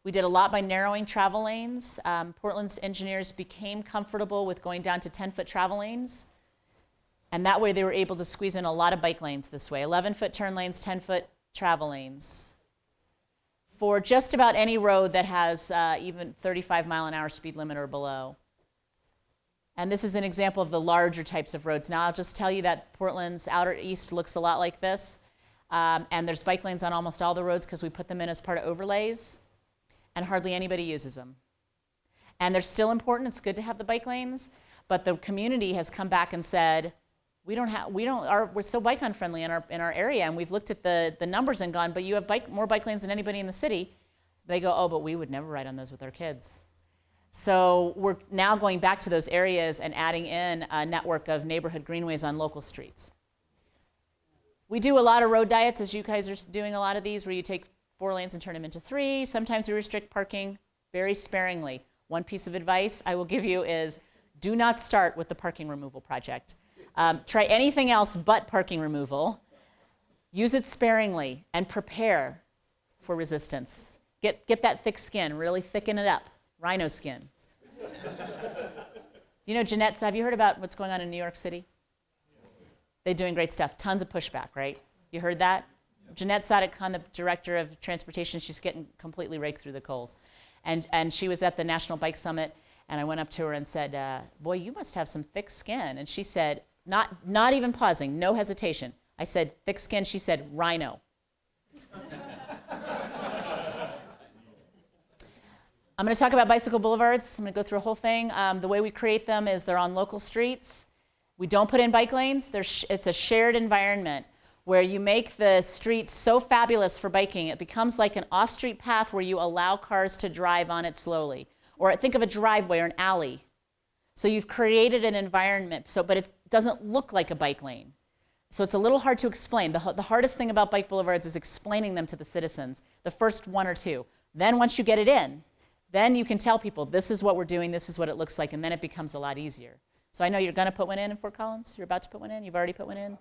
We did a lot by narrowing travel lanes. Portland's engineers became comfortable with going down to 10-foot travel lanes. And that way they were able to squeeze in a lot of bike lanes this way. 11-foot turn lanes, 10-foot travel lanes. For just about any road that has even 35-mile-an-hour speed limit or below. And this is an example of the larger types of roads. Now I'll just tell you that Portland's outer east looks a lot like this. And there's bike lanes on almost all the roads because we put them in as part of overlays. And hardly anybody uses them. And they're still important. It's good to have the bike lanes. But the community has come back and said, we're so bike unfriendly in our area, and we've looked at the numbers and gone, but you have more bike lanes than anybody in the city. They go, oh, but we would never ride on those with our kids. So we're now going back to those areas and adding in a network of neighborhood greenways on local streets. We do a lot of road diets, as you guys are doing a lot of these, where you take 4 lanes and turn them into 3. Sometimes we restrict parking very sparingly. One piece of advice I will give you is do not start with the parking removal project. Try anything else but parking removal. Use it sparingly and prepare for resistance. Get that thick skin, really thicken it up. Rhino skin. You know, Jeanette, have you heard about what's going on in New York City? They're doing great stuff. Tons of pushback, right? You heard that? Jeanette Sadek-Khan, the director of transportation, she's getting completely raked through the coals. And she was at the National Bike Summit, and I went up to her and said, boy, you must have some thick skin. And she said, not even pausing, no hesitation. I said, thick skin. She said, rhino. I'm going to talk about bicycle boulevards. I'm going to go through a whole thing. The way we create them is they're on local streets. We don't put in bike lanes. It's a shared environment where you make the street so fabulous for biking, it becomes like an off-street path where you allow cars to drive on it slowly. Or think of a driveway or an alley. So you've created an environment, but it doesn't look like a bike lane. So it's a little hard to explain. The hardest thing about bike boulevards is explaining them to the citizens, the first 1 or 2. Then once you get it in, then you can tell people, this is what we're doing, this is what it looks like, and then it becomes a lot easier. So I know you're going to put one in Fort Collins. You're about to put one in. You've already put one in.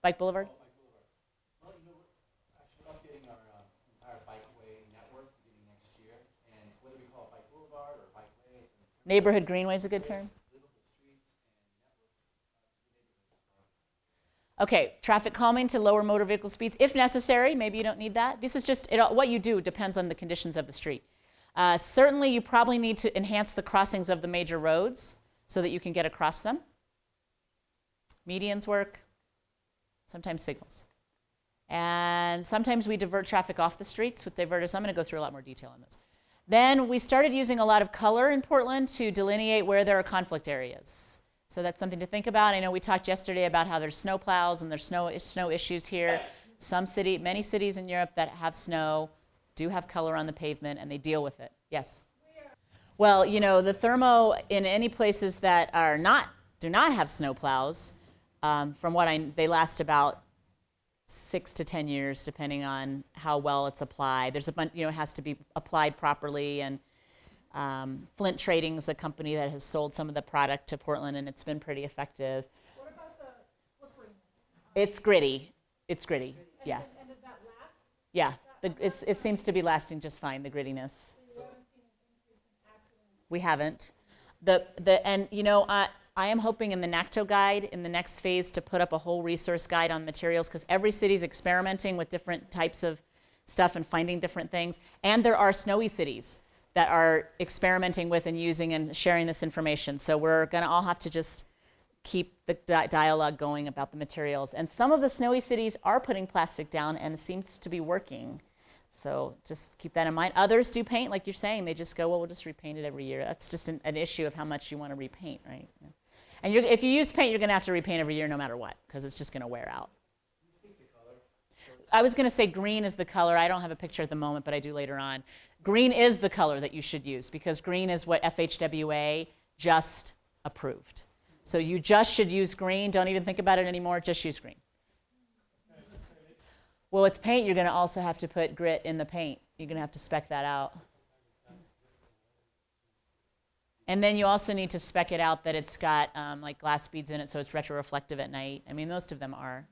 Bike Boulevard? Well, you know, we're actually updating our entire bikeway network beginning next year. And whether we call it Bike Boulevard or bikeways. Neighborhood Greenway is a good term. Okay, traffic calming to lower motor vehicle speeds if necessary. Maybe you don't need that. This is just, what you do depends on the conditions of the street. Certainly, you probably need to enhance the crossings of the major roads so that you can get across them. Medians work. Sometimes signals. And sometimes we divert traffic off the streets with diverters. I'm going to go through a lot more detail on this. Then we started using a lot of color in Portland to delineate where there are conflict areas. So that's something to think about. I know we talked yesterday about how there's snow plows and there's snow issues here. Many cities in Europe that have snow do have color on the pavement and they deal with it. Yes? Well, you know, the thermo in any places that do not have snow plows, from what they last about 6 to 10 years, depending on how well it's applied. There's a bunch, it has to be applied properly. And Flint Trading is a company that has sold some of the product to Portland, and it's been pretty effective. What about the slipperiness? It's gritty. It's gritty. Yeah. And did that last? Yeah. It seems to be lasting just fine. The grittiness. So you haven't seen an increase in accidents? We haven't. I am hoping in the NACTO guide in the next phase to put up a whole resource guide on materials because every city's experimenting with different types of stuff and finding different things. And there are snowy cities that are experimenting with and using and sharing this information. So we're going to all have to just keep the dialogue going about the materials. And some of the snowy cities are putting plastic down and it seems to be working. So just keep that in mind. Others do paint, like you're saying. They just go, well, we'll just repaint it every year. That's just an issue of how much you want to repaint, right? Yeah. And if you use paint, you're going to have to repaint every year no matter what, because it's just going to wear out. I was going to say green is the color. I don't have a picture at the moment, but I do later on. Green is the color that you should use, because green is what FHWA just approved. So you just should use green. Don't even think about it anymore. Just use green. Well, with paint, you're going to also have to put grit in the paint. You're going to have to spec that out. And then you also need to spec it out that it's got like glass beads in it, so it's retroreflective at night. I mean, most of them are.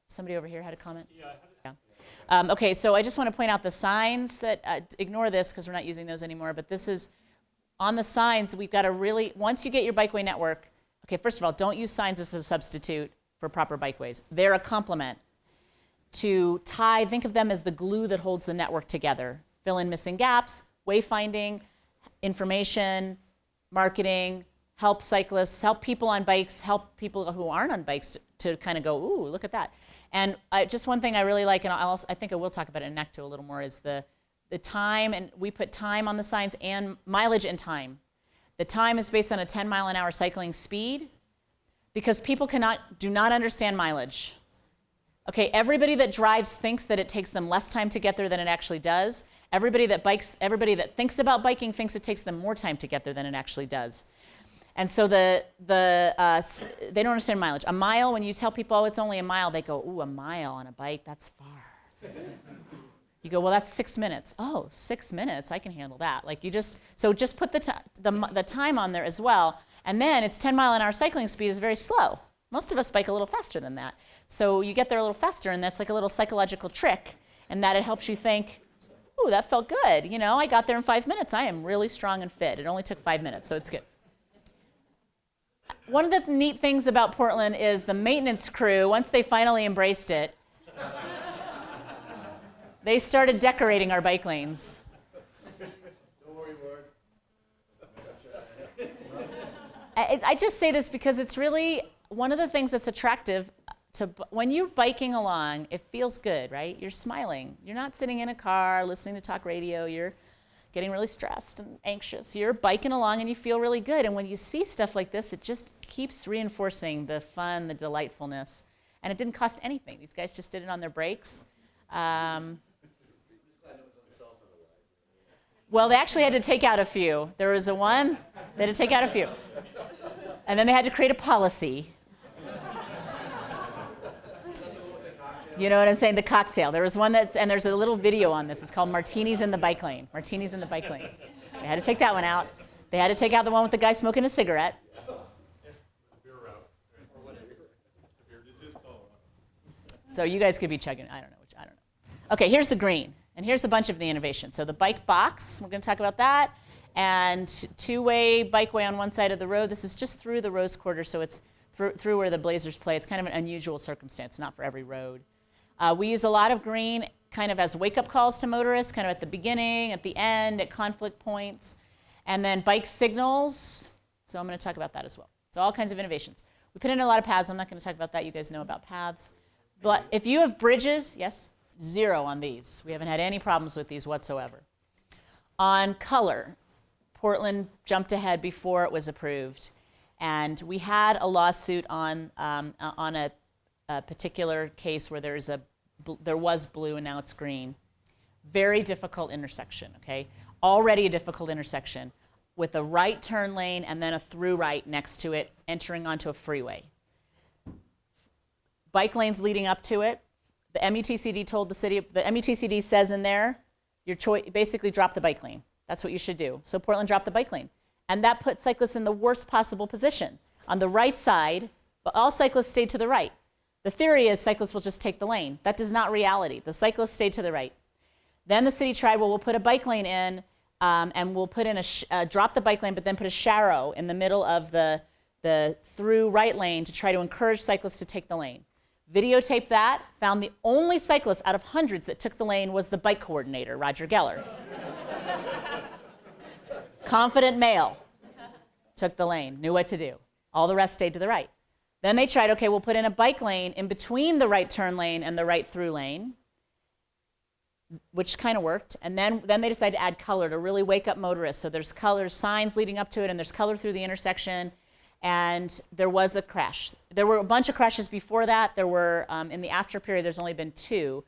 Somebody over here had a comment? Yeah. Okay, so I just want to point out the signs that, ignore this because we're not using those anymore, but this is, on the signs, we've got to really, once you get your bikeway network, okay, first of all, don't use signs as a substitute for proper bikeways. They're a complement to tie, think of them as the glue that holds the network together. Fill in missing gaps, wayfinding, information, marketing, help cyclists, help people on bikes, help people who aren't on bikes to kind of go, ooh, look at that. And just one thing I really like, and I think I will talk about it in Act 2 a little more, is the time, and we put time on the signs and mileage and time. The time is based on a 10-mile-an-hour cycling speed because people do not understand mileage. Okay, everybody that drives thinks that it takes them less time to get there than it actually does. Everybody that bikes, everybody that thinks about biking thinks it takes them more time to get there than it actually does. And so they don't understand mileage. A mile, when you tell people, oh, it's only a mile, they go, ooh, a mile on a bike, that's far. You go, well, that's 6 minutes. Oh, 6 minutes, I can handle that. Like just put the time on there as well. And then it's 10-mile-an-hour cycling speed is very slow. Most of us bike a little faster than that. So you get there a little faster, and that's like a little psychological trick, and that it helps you think, ooh, that felt good. You know, I got there in 5 minutes. I am really strong and fit. It only took 5 minutes, so it's good. One of the neat things about Portland is the maintenance crew, once they finally embraced it, they started decorating our bike lanes. Don't worry, Ward. I just say this because it's really one of the things that's attractive when you're biking along, it feels good, right? You're smiling. You're not sitting in a car listening to talk radio. You're getting really stressed and anxious. You're biking along and you feel really good. And when you see stuff like this, it just keeps reinforcing the fun, the delightfulness. And it didn't cost anything. These guys just did it on their brakes. Well, they actually had to take out a few. There was one, they had to take out a few. And then they had to create a policy. You know what I'm saying? The cocktail. There was one and there's a little video on this. It's called Martinis in the Bike Lane. Martinis in the Bike Lane. They had to take that one out. They had to take out the one with the guy smoking a cigarette. So you guys could be checking. I don't know. Okay, here's the green. And here's a bunch of the innovation. So the bike box, we're going to talk about that. And two-way bikeway on one side of the road. This is just through the Rose Quarter, so it's through where the Blazers play. It's kind of an unusual circumstance, not for every road. We use a lot of green kind of as wake-up calls to motorists, kind of at the beginning, at the end, at conflict points. And then bike signals. So I'm going to talk about that as well. So all kinds of innovations. We put in a lot of paths. I'm not going to talk about that. You guys know about paths. But if you have bridges, yes? 0 on these. We haven't had any problems with these whatsoever. On color, Portland jumped ahead before it was approved. And we had a lawsuit on a particular case where there was blue and now it's green. Very difficult intersection, okay? Already a difficult intersection with a right turn lane and then a through right next to it, entering onto a freeway. Bike lanes leading up to it. The MUTCD told the city, the MUTCD says in there, your choice, basically drop the bike lane. That's what you should do. So Portland dropped the bike lane. And that put cyclists in the worst possible position. On the right side, but all cyclists stayed to the right. The theory is cyclists will just take the lane. That is not reality. The cyclists stayed to the right. Then the city tried, well, we'll put a bike lane in, and we'll put in drop the bike lane, but then put a sharrow in the middle of the through right lane to try to encourage cyclists to take the lane. Videotaped that, found the only cyclist out of hundreds that took the lane was the bike coordinator, Roger Geller. Confident male, took the lane, knew what to do. All the rest stayed to the right. Then they tried, okay, we'll put in a bike lane in between the right turn lane and the right through lane, which kind of worked. And then they decided to add color to really wake up motorists. So there's colors, signs leading up to it, and there's color through the intersection. And there was a crash. There were a bunch of crashes before that. There were, in the after period, there's only been 2.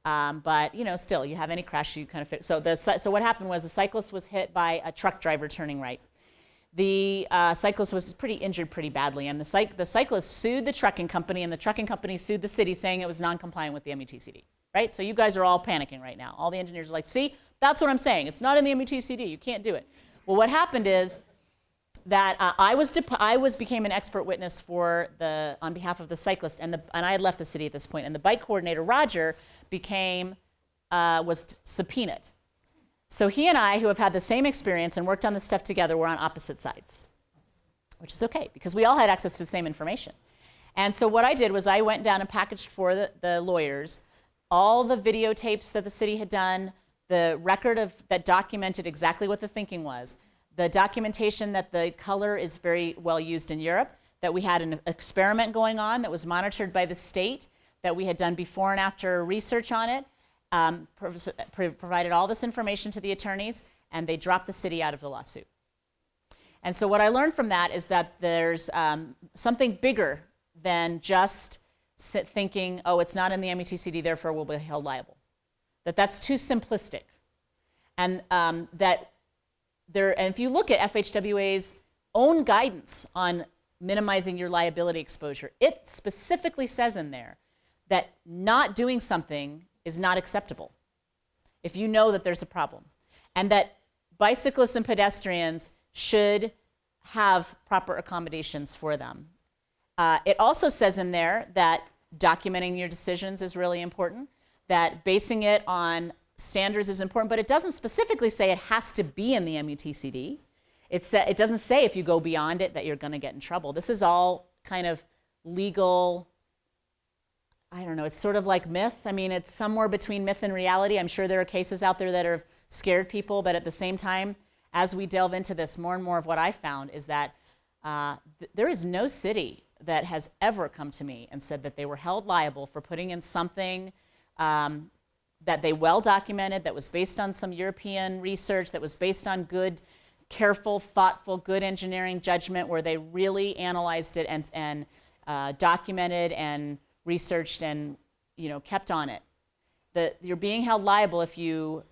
But, you know, still, you have any crash, you kind of fix. So what happened was the cyclist was hit by a truck driver turning right. The cyclist was pretty injured pretty badly, and the cyclist sued the trucking company, and the trucking company sued the city, saying it was non-compliant with the MUTCD, right? So you guys are all panicking right now. All the engineers are like, see, that's what I'm saying. It's not in the MUTCD. You can't do it. Well, what happened is that I became an expert witness on behalf of the cyclist, and I had left the city at this point, and the bike coordinator, Roger, was subpoenaed. So he and I, who have had the same experience and worked on this stuff together, were on opposite sides, which is okay because we all had access to the same information. And so what I did was I went down and packaged for the lawyers all the videotapes that the city had done, the record that documented exactly what the thinking was, the documentation that the color is very well used in Europe, that we had an experiment going on that was monitored by the state, that we had done before and after research on it, provided all this information to the attorneys, and they dropped the city out of the lawsuit. And so what I learned from that is that there's something bigger than just thinking, oh, it's not in the MUTCD, therefore we'll be held liable. That's too simplistic. And and if you look at FHWA's own guidance on minimizing your liability exposure, it specifically says in there that not doing something is not acceptable if you know that there's a problem, and that bicyclists and pedestrians should have proper accommodations for them. It also says in there that documenting your decisions is really important, that basing it on standards is important, but it doesn't specifically say it has to be in the MUTCD. It doesn't say if you go beyond it that you're going to get in trouble. This is all kind of legal, I don't know, it's sort of like myth. I mean, it's somewhere between myth and reality. I'm sure there are cases out there that have scared people, but at the same time, as we delve into this, more and more of what I found is that there is no city that has ever come to me and said that they were held liable for putting in something that they well documented, that was based on some European research, that was based on good, careful, thoughtful, good engineering judgment, where they really analyzed it and documented and researched and kept on it. You're being held liable if you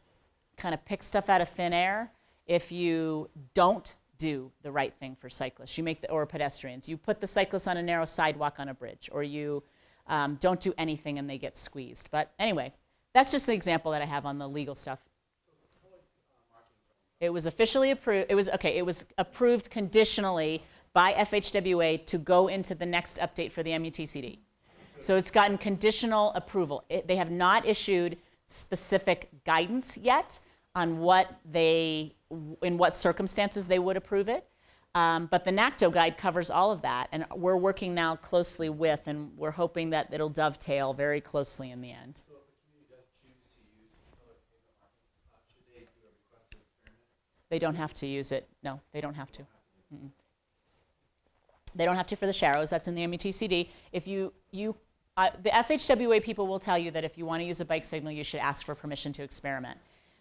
kind of pick stuff out of thin air, if you don't do the right thing for cyclists, or pedestrians. You put the cyclists on a narrow sidewalk on a bridge, or you don't do anything and they get squeezed. But anyway, that's just an example that I have on the legal stuff. It was officially approved. It was approved conditionally by FHWA to go into the next update for the MUTCD. So it's gotten conditional approval. They have not issued specific guidance yet on in what circumstances they would approve it. But the NACTO guide covers all of that, and we're working now closely with, and we're hoping that it'll dovetail very closely in the end. So if the community does choose to use color pavement markings, should they do a request to experiment? They don't have to use it. No, they don't have to. Mm-mm. They don't have to for the sharrows. That's in the MUTCD. If the FHWA people will tell you that if you want to use a bike signal, you should ask for permission to experiment.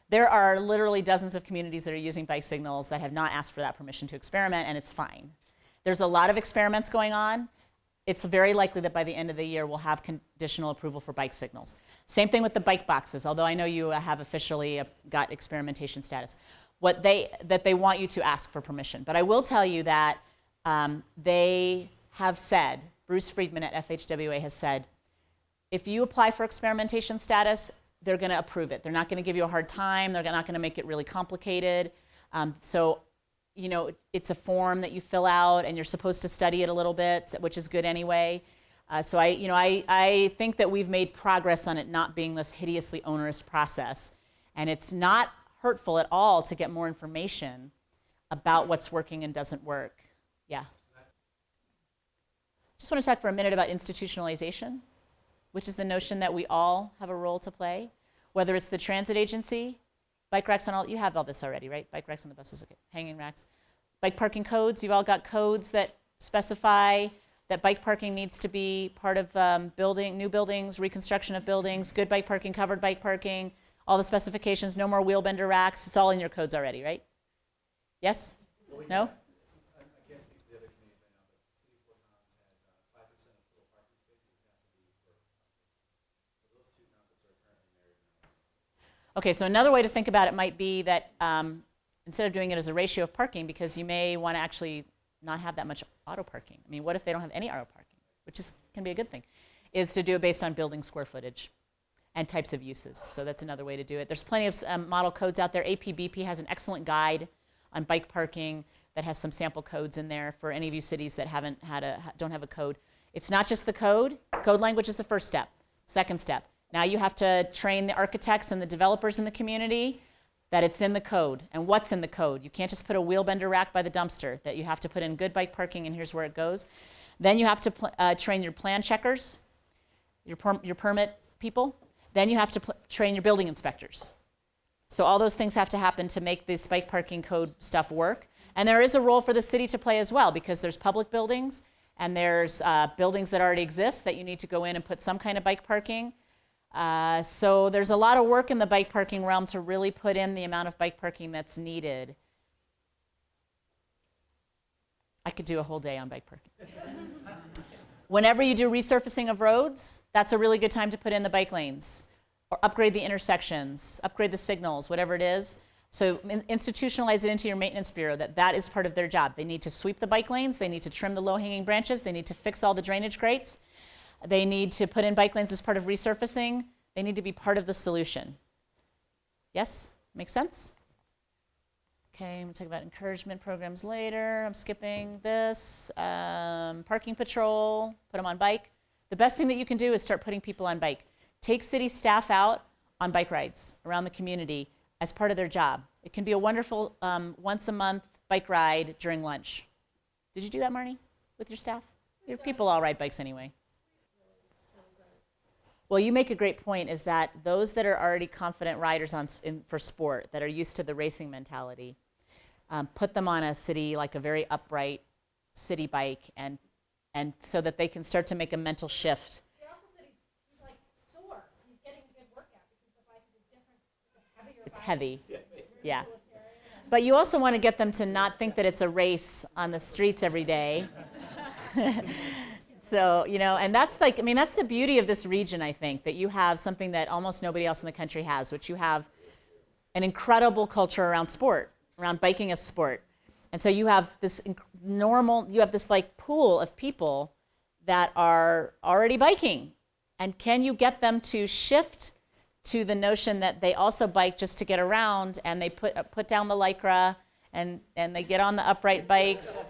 There are literally dozens of communities that are using bike signals that have not asked for that permission to experiment, and it's fine. There's a lot of experiments going on. It's very likely that by the end of the year, we'll have conditional approval for bike signals. Same thing with the bike boxes, although I know you have officially got experimentation status. That they want you to ask for permission. But I will tell you that they have said, Bruce Friedman at FHWA has said, if you apply for experimentation status, they're going to approve it. They're not going to give you a hard time. They're not going to make it really complicated. So, it's a form that you fill out, and you're supposed to study it a little bit, which is good anyway. So I think that we've made progress on it not being this hideously onerous process, and it's not hurtful at all to get more information about what's working and doesn't work. Yeah. Just want to talk for a minute about institutionalization, which is the notion that we all have a role to play, whether it's the transit agency, bike racks on all, you have all this already, right? Bike racks on the buses, okay, hanging racks. Bike parking codes, you've all got codes that specify that bike parking needs to be part of new buildings, reconstruction of buildings, good bike parking, covered bike parking, all the specifications, no more wheel bender racks, it's all in your codes already, right? Yes? No? I can't speak to the other communities right now, but City of Fort Collins has 5% of total parking spaces has to be for bicycles. So those two concepts are currently married now. Okay, so another way to think about it might be that instead of doing it as a ratio of parking, because you may want to actually not have that much auto parking. I mean, what if they don't have any auto parking, which can be a good thing, is to do it based on building square footage and types of uses. So that's another way to do it. There's plenty of model codes out there. APBP has an excellent guide on bike parking that has some sample codes in there for any of you cities that don't have a code. It's not just the code. Code language is the first step. Second step, now you have to train the architects and the developers in the community that it's in the code and what's in the code. You can't just put a wheel bender rack by the dumpster, that you have to put in good bike parking and here's where it goes. Then you have to train your plan checkers, your permit people. Then you have to train your building inspectors. So all those things have to happen to make this bike parking code stuff work. And there is a role for the city to play as well, because there's public buildings and there's buildings that already exist that you need to go in and put some kind of bike parking. So there's a lot of work in the bike parking realm to really put in the amount of bike parking that's needed. I could do a whole day on bike parking. Whenever you do resurfacing of roads, that's a really good time to put in the bike lanes or upgrade the intersections, upgrade the signals, whatever it is. So institutionalize it into your maintenance bureau that is part of their job. They need to sweep the bike lanes, they need to trim the low-hanging branches, they need to fix all the drainage grates, they need to put in bike lanes as part of resurfacing, they need to be part of the solution. Yes? Makes sense? Okay, I'm going to talk about encouragement programs later. I'm skipping this. Parking patrol, put them on bike. The best thing that you can do is start putting people on bike. Take city staff out on bike rides around the community as part of their job. It can be a wonderful once a month bike ride during lunch. Did you do that, Marnie, with your staff? Your people all ride bikes anyway. Well, you make a great point, is that those that are already confident riders for sport, that are used to the racing mentality, put them on a very upright city bike, and so that they can start to make a mental shift. He also said he's like sore. He's getting a good workout because the bike is different. It's a heavier It's bike. heavy, yeah. But you also want to get them to not think that it's a race on the streets every day. So, and that's that's the beauty of this region, I think, that you have something that almost nobody else in the country has, which you have an incredible culture around sport, around biking as sport. And so you have this pool of people that are already biking. And can you get them to shift to the notion that they also bike just to get around, and they put down the Lycra and they get on the upright bikes,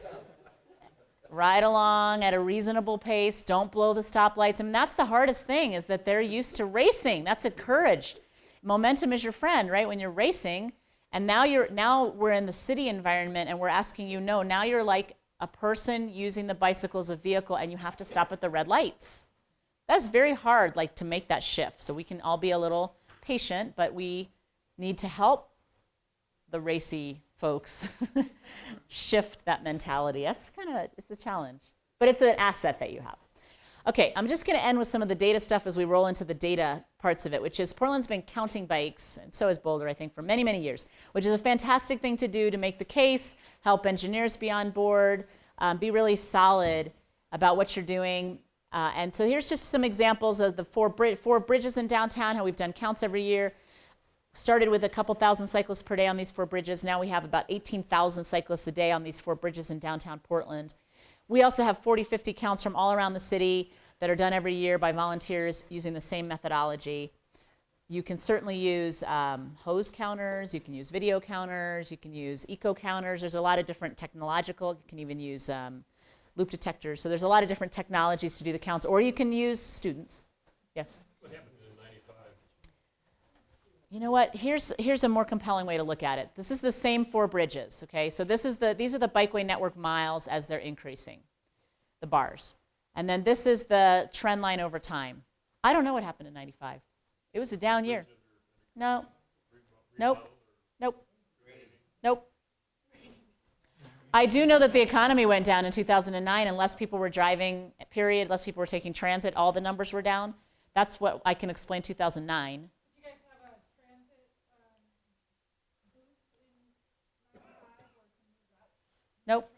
ride along at a reasonable pace, don't blow the stoplights. I mean, that's the hardest thing, is that they're used to racing. That's encouraged. Momentum is your friend, right? When you're racing, and now we're in the city environment, and we're asking you, now you're like a person using the bicycle as a vehicle, and you have to stop at the red lights. That's very hard, to make that shift. So we can all be a little patient, but we need to help the racy folks shift that mentality. It's a challenge, but it's an asset that you have. Okay, I'm just going to end with some of the data stuff as we roll into the data parts of it, which is Portland's been counting bikes, and so has Boulder, I think, for many, many years, which is a fantastic thing to do to make the case, help engineers be on board, be really solid about what you're doing. And so here's just some examples of the four bridges in downtown, how we've done counts every year. Started with a couple thousand cyclists per day on these 4 bridges. Now we have about 18,000 cyclists a day on these 4 bridges in downtown Portland. We also have 40, 50 counts from all around the city that are done every year by volunteers using the same methodology. You can certainly use hose counters, you can use video counters, you can use eco counters. There's a lot of different technological, you can even use loop detectors. So there's a lot of different technologies to do the counts, or you can use students. Yes? What happened in '95? You know what? Here's a more compelling way to look at it. This is the same 4 bridges, okay? So these are the bikeway network miles as they're increasing, the bars. And then this is the trend line over time. I don't know what happened in '95. It was a down year. No. Nope. Nope. Nope. I do know that the economy went down in 2009, and less people were driving, period, less people were taking transit, all the numbers were down. That's what I can explain 2009. Did you guys have a transit booth in 95 or something like that? Nope.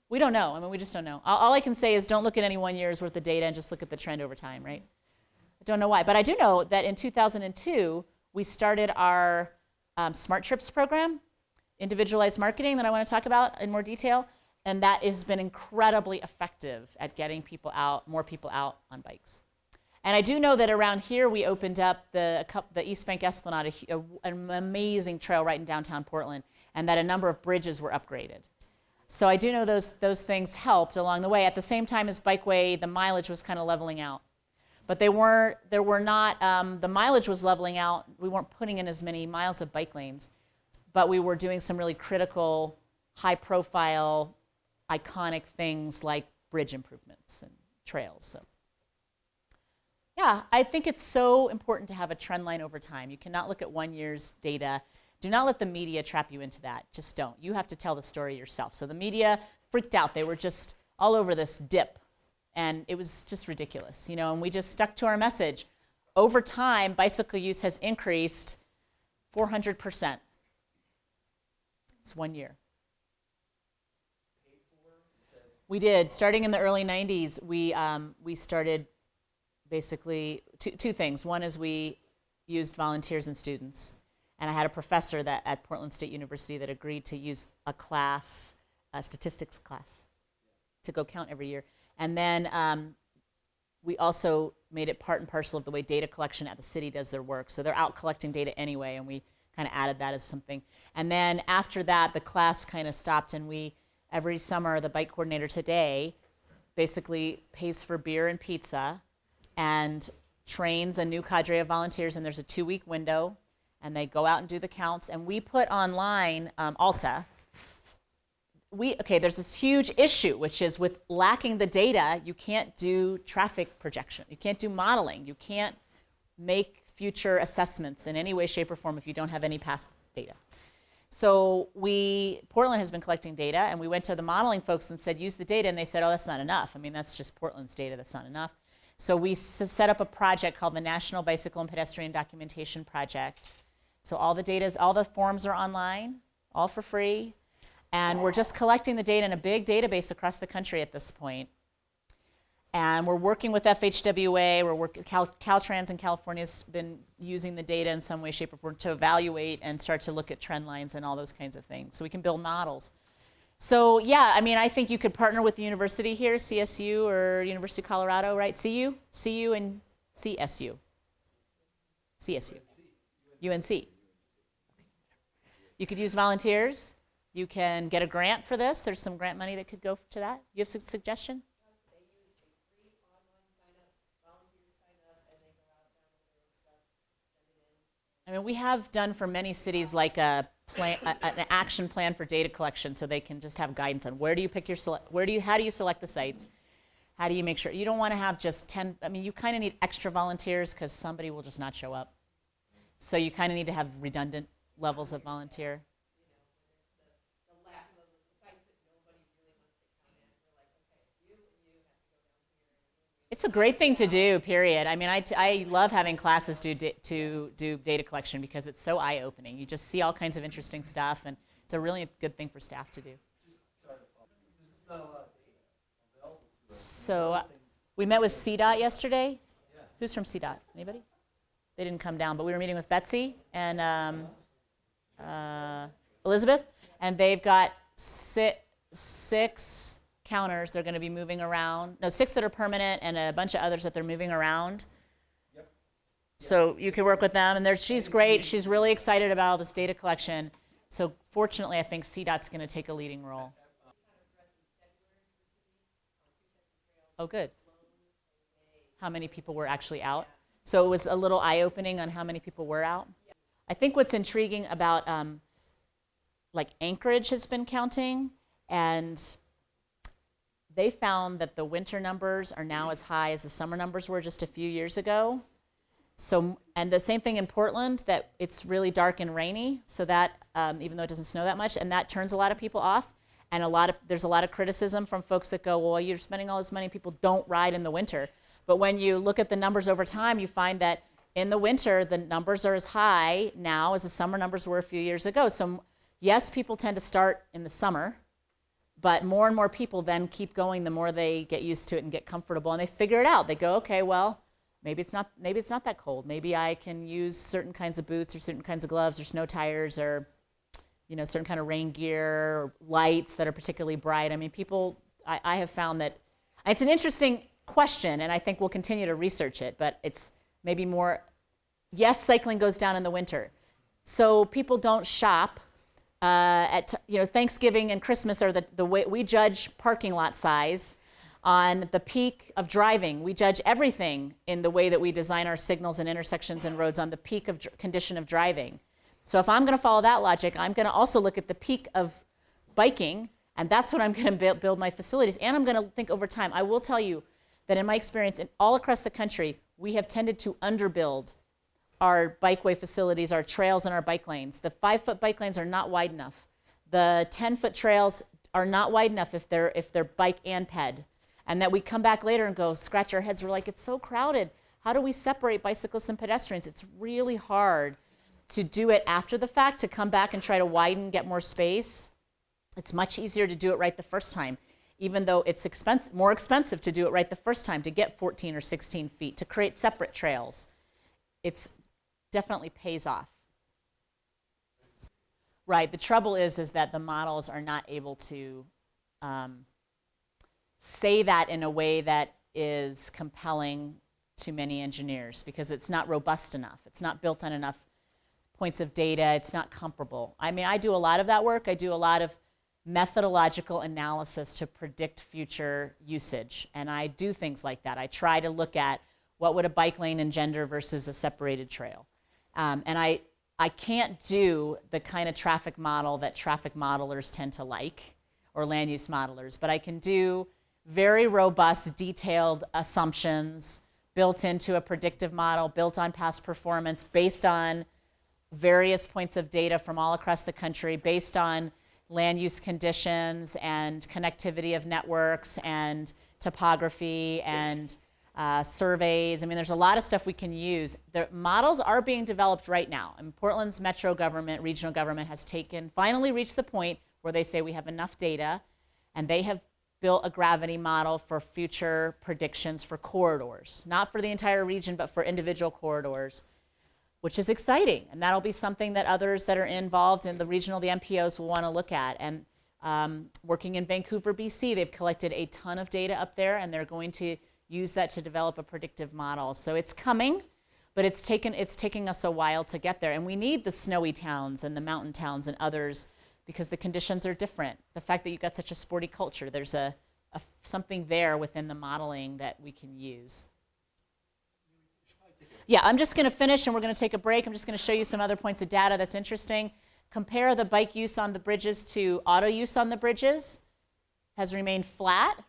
We don't know. I mean, we just don't know. All I can say is don't look at any 1 year's worth of data and just look at the trend over time, right? I don't know why. But I do know that in 2002, we started our Smart Trips program. individualized marketing that I want to talk about in more detail, and that has been incredibly effective at getting people out, more people out on bikes. And I do know that around here we opened up the East Bank Esplanade, an amazing trail right in downtown Portland, and that a number of bridges were upgraded. So I do know those things helped along the way. At the same time as Bikeway, the mileage was kind of leveling out. But the mileage was leveling out. We weren't putting in as many miles of bike lanes, but we were doing some really critical, high profile, iconic things like bridge improvements and trails. So yeah, I think it's so important to have a trend line over time. You cannot look at 1 year's data. Do not let the media trap you into that. Just don't. You have to tell the story yourself. So the media freaked out. They were just all over this dip, and it was just ridiculous, and we just stuck to our message. Over time, bicycle use has increased 400%. It's 1 year. We did. Starting in the early 90s, we started basically two things. One is we used volunteers and students. And I had a professor at Portland State University that agreed to use a class, a statistics class, to go count every year. And then we also made it part and parcel of the way data collection at the city does their work. So they're out collecting data anyway, and we kind of added that as something. And then after that, the class kind of stopped, and every summer, the bike coordinator today basically pays for beer and pizza and trains a new cadre of volunteers, and there's a 2-week window, and they go out and do the counts. And we put online, Alta, there's this huge issue, which is with lacking the data, you can't do traffic projection. You can't do modeling. You can't make future assessments in any way, shape, or form if you don't have any past data. So Portland has been collecting data, and we went to the modeling folks and said, use the data, and they said, oh, that's not enough. I mean, that's just Portland's data, that's not enough. So we set up a project called the National Bicycle and Pedestrian Documentation Project. So all the forms are online, all for free, and we're just collecting the data in a big database across the country at this point. And we're working with FHWA, Caltrans in California's been using the data in some way, shape, or form to evaluate and start to look at trend lines and all those kinds of things, so we can build models. So yeah, I mean, I think you could partner with the university here, CSU or University of Colorado, right? CU and CSU. UNC. You could use volunteers. You can get a grant for this. There's some grant money that could go to that. You have a suggestion? I mean, we have done for many cities like an action plan for data collection, so they can just have guidance on where do you pick how do you select the sites? How do you make sure? You don't want to have just 10, I mean, you kind of need extra volunteers because somebody will just not show up. So you kind of need to have redundant levels of volunteer. It's a great thing to do, period. I mean, I love having classes do data collection because it's so eye-opening. You just see all kinds of interesting stuff, and it's a really good thing for staff to do. So we met with CDOT yesterday. Who's from CDOT? Anybody? They didn't come down, but we were meeting with Betsy and Elizabeth, and they've got six counters they're going to be moving around. No, 6 that are permanent and a bunch of others that they're moving around. Yep. So you can work with them, and she's great. She's really excited about all this data collection. So fortunately, I think CDOT's going to take a leading role. Oh, good. How many people were actually out? So it was a little eye-opening on how many people were out. I think what's intriguing about like Anchorage has been counting, and they found that the winter numbers are now as high as the summer numbers were just a few years ago. So, and the same thing in Portland, that it's really dark and rainy, so that, even though it doesn't snow that much, and that turns a lot of people off. And there's a lot of criticism from folks that go, well, you're spending all this money, people don't ride in the winter. But when you look at the numbers over time, you find that in the winter, the numbers are as high now as the summer numbers were a few years ago. So yes, people tend to start in the summer, but more and more people then keep going the more they get used to it and get comfortable, and they figure it out. They go, okay, well, maybe it's not that cold. Maybe I can use certain kinds of boots or certain kinds of gloves or snow tires or certain kind of rain gear, or lights that are particularly bright. I mean, I have found that it's an interesting question, and I think we'll continue to research it, but it's maybe more, yes, cycling goes down in the winter. So people don't shop at Thanksgiving and Christmas are the way we judge parking lot size on the peak of driving. We judge everything in the way that we design our signals and intersections and roads on the peak of condition of driving. So if I'm going to follow that logic, I'm going to also look at the peak of biking, and that's when I'm going to build my facilities. And I'm going to think over time. I will tell you that in my experience, all across the country, we have tended to underbuild our bikeway facilities, our trails, and our bike lanes. The 5-foot bike lanes are not wide enough. The 10-foot trails are not wide enough if they're bike and ped. And that we come back later and go scratch our heads. We're like, it's so crowded. How do we separate bicyclists and pedestrians? It's really hard to do it after the fact, to come back and try to widen, get more space. It's much easier to do it right the first time, even though it's more expensive to do it right the first time, to get 14 or 16 feet, to create separate trails. It's definitely pays off. Right, the trouble is that the models are not able to say that in a way that is compelling to many engineers, because it's not robust enough. It's not built on enough points of data. It's not comparable. I mean, I do a lot of that work. I do a lot of methodological analysis to predict future usage, and I do things like that. I try to look at what would a bike lane engender versus a separated trail. And I can't do the kind of traffic model that traffic modelers tend to like, or land use modelers, but I can do very robust, detailed assumptions built into a predictive model, built on past performance, based on various points of data from all across the country, based on land use conditions and connectivity of networks and topography and surveys. I mean, there's a lot of stuff we can use. The models are being developed right now. And Portland's metro government, regional government, has finally reached the point where they say we have enough data, and they have built a gravity model for future predictions for corridors, not for the entire region, but for individual corridors, which is exciting. And that'll be something that others that are involved in the regional, the MPOs, will want to look at. And working in Vancouver, BC, they've collected a ton of data up there, and they're going to use that to develop a predictive model. So it's coming, but it's taking us a while to get there. And we need the snowy towns and the mountain towns and others, because the conditions are different. The fact that you've got such a sporty culture, there's something there within the modeling that we can use. Yeah, I'm just going to finish, and we're going to take a break. I'm just going to show you some other points of data that's interesting. Compare the bike use on the bridges to auto use on the bridges. Has remained flat.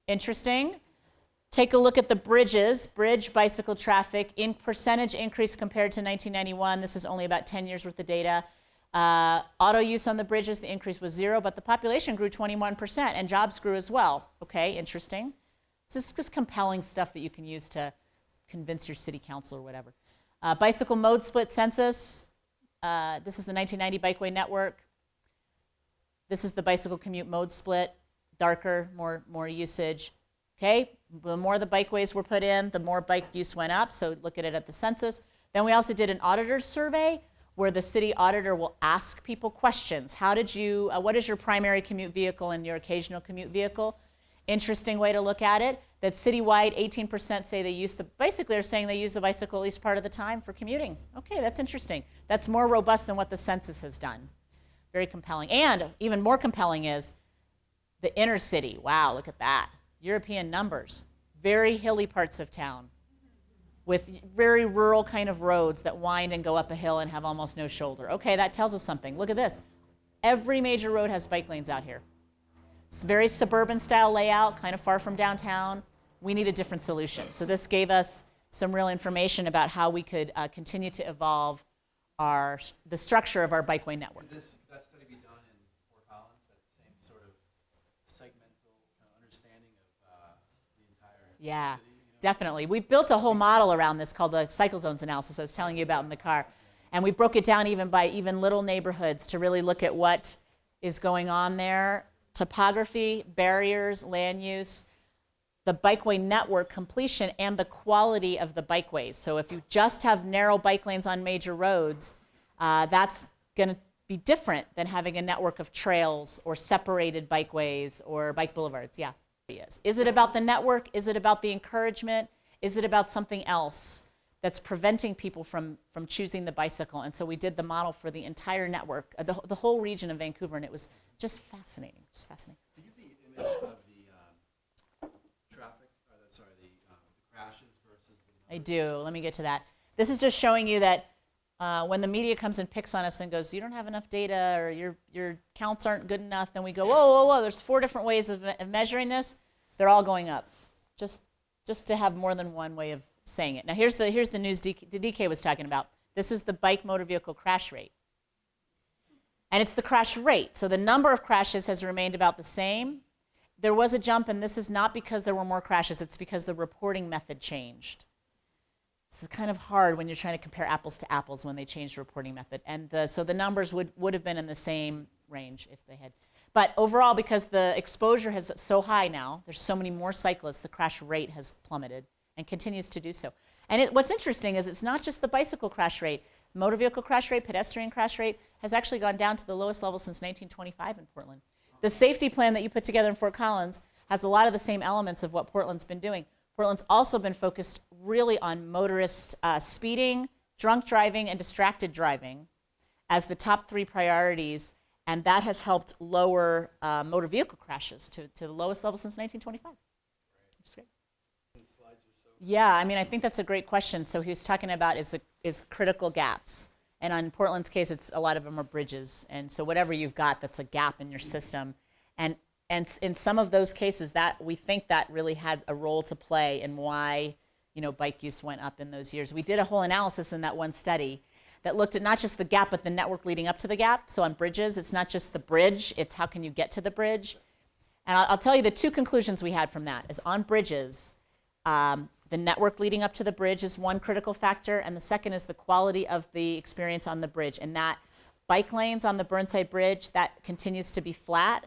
Interesting. Take a look at the bridges, bridge bicycle traffic in percentage increase compared to 1991. This is only about 10 years worth of data. Auto use on the bridges, the increase was 0, but the population grew 21%, and jobs grew as well. Okay, interesting. It's just compelling stuff that you can use to convince your city council or whatever. Bicycle mode split census. This is the 1990 Bikeway Network. This is the bicycle commute mode split. Darker, more usage. Okay, the more the bikeways were put in, the more bike use went up, so look at it at the census. Then we also did an auditor survey, where the city auditor will ask people questions. What is your primary commute vehicle and your occasional commute vehicle? Interesting way to look at it, that citywide 18% say they use basically they're saying they use the bicycle at least part of the time for commuting. Okay, that's interesting. That's more robust than what the census has done. Very compelling. And even more compelling is the inner city. Wow, look at that. European numbers. Very hilly parts of town, with very rural kind of roads that wind and go up a hill and have almost no shoulder. Okay, that tells us something. Look at this. Every major road has bike lanes out here. It's very suburban style layout, kind of far from downtown. We need a different solution. So this gave us some real information about how we could continue to evolve the structure of our bikeway network. Would that study be done in Fort Collins, that same sort of segmental kind of understanding of the entire Yeah. city? Definitely. We've built a whole model around this called the cycle zones analysis I was telling you about in the car. And we broke it down even by little neighborhoods to really look at what is going on there. Topography, barriers, land use, the bikeway network completion, and the quality of the bikeways. So if you just have narrow bike lanes on major roads, that's going to be different than having a network of trails or separated bikeways or bike boulevards. Yeah. Is it about the network? Is it about the encouragement? Is it about something else that's preventing people from choosing the bicycle? And so we did the model for the entire network, the whole region of Vancouver, and it was just fascinating, just fascinating. Do you have the image of the traffic, the crashes versus the I do. Let me get to that. This is just showing you that when the media comes and picks on us and goes, you don't have enough data or your counts aren't good enough, then we go, whoa, whoa, whoa, there's 4 different ways of measuring this. They're all going up, just to have more than one way of saying it. Now here's the news DK was talking about. This is the bike motor vehicle crash rate. And it's the crash rate. So the number of crashes has remained about the same. There was a jump, and this is not because there were more crashes, it's because the reporting method changed. This is kind of hard when you're trying to compare apples to apples when they changed the reporting method. And so the numbers would have been in the same range if they had. But overall, because the exposure is so high now, there's so many more cyclists, the crash rate has plummeted and continues to do so. And what's interesting is it's not just the bicycle crash rate. Motor vehicle crash rate, pedestrian crash rate has actually gone down to the lowest level since 1925 in Portland. The safety plan that you put together in Fort Collins has a lot of the same elements of what Portland's been doing. Portland's also been focused really on motorist speeding, drunk driving, and distracted driving as the top 3 priorities, and that has helped lower motor vehicle crashes to the lowest level since 1925. Which is great. Yeah, I mean, I think that's a great question. So he was talking about is critical gaps. And on Portland's case, a lot of them are bridges. And so whatever you've got that's a gap in your system. And in some of those cases, that we think that really had a role to play in why bike use went up in those years. We did a whole analysis in that one study that looked at not just the gap, but the network leading up to the gap. So on bridges, it's not just the bridge, it's how can you get to the bridge. And I'll tell you the 2 conclusions we had from that is on bridges, the network leading up to the bridge is one critical factor, and the second is the quality of the experience on the bridge. And that bike lanes on the Burnside Bridge, that continues to be flat.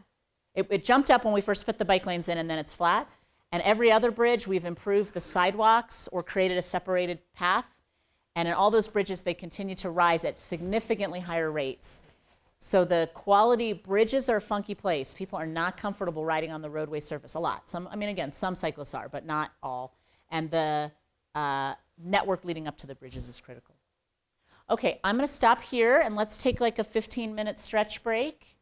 It jumped up when we first put the bike lanes in, and then it's flat. And every other bridge, we've improved the sidewalks or created a separated path. And in all those bridges, they continue to rise at significantly higher rates. So the quality, bridges are a funky place. People are not comfortable riding on the roadway surface a lot. Some cyclists are, but not all. And the network leading up to the bridges is critical. Okay, I'm going to stop here, and let's take like a 15-minute stretch break.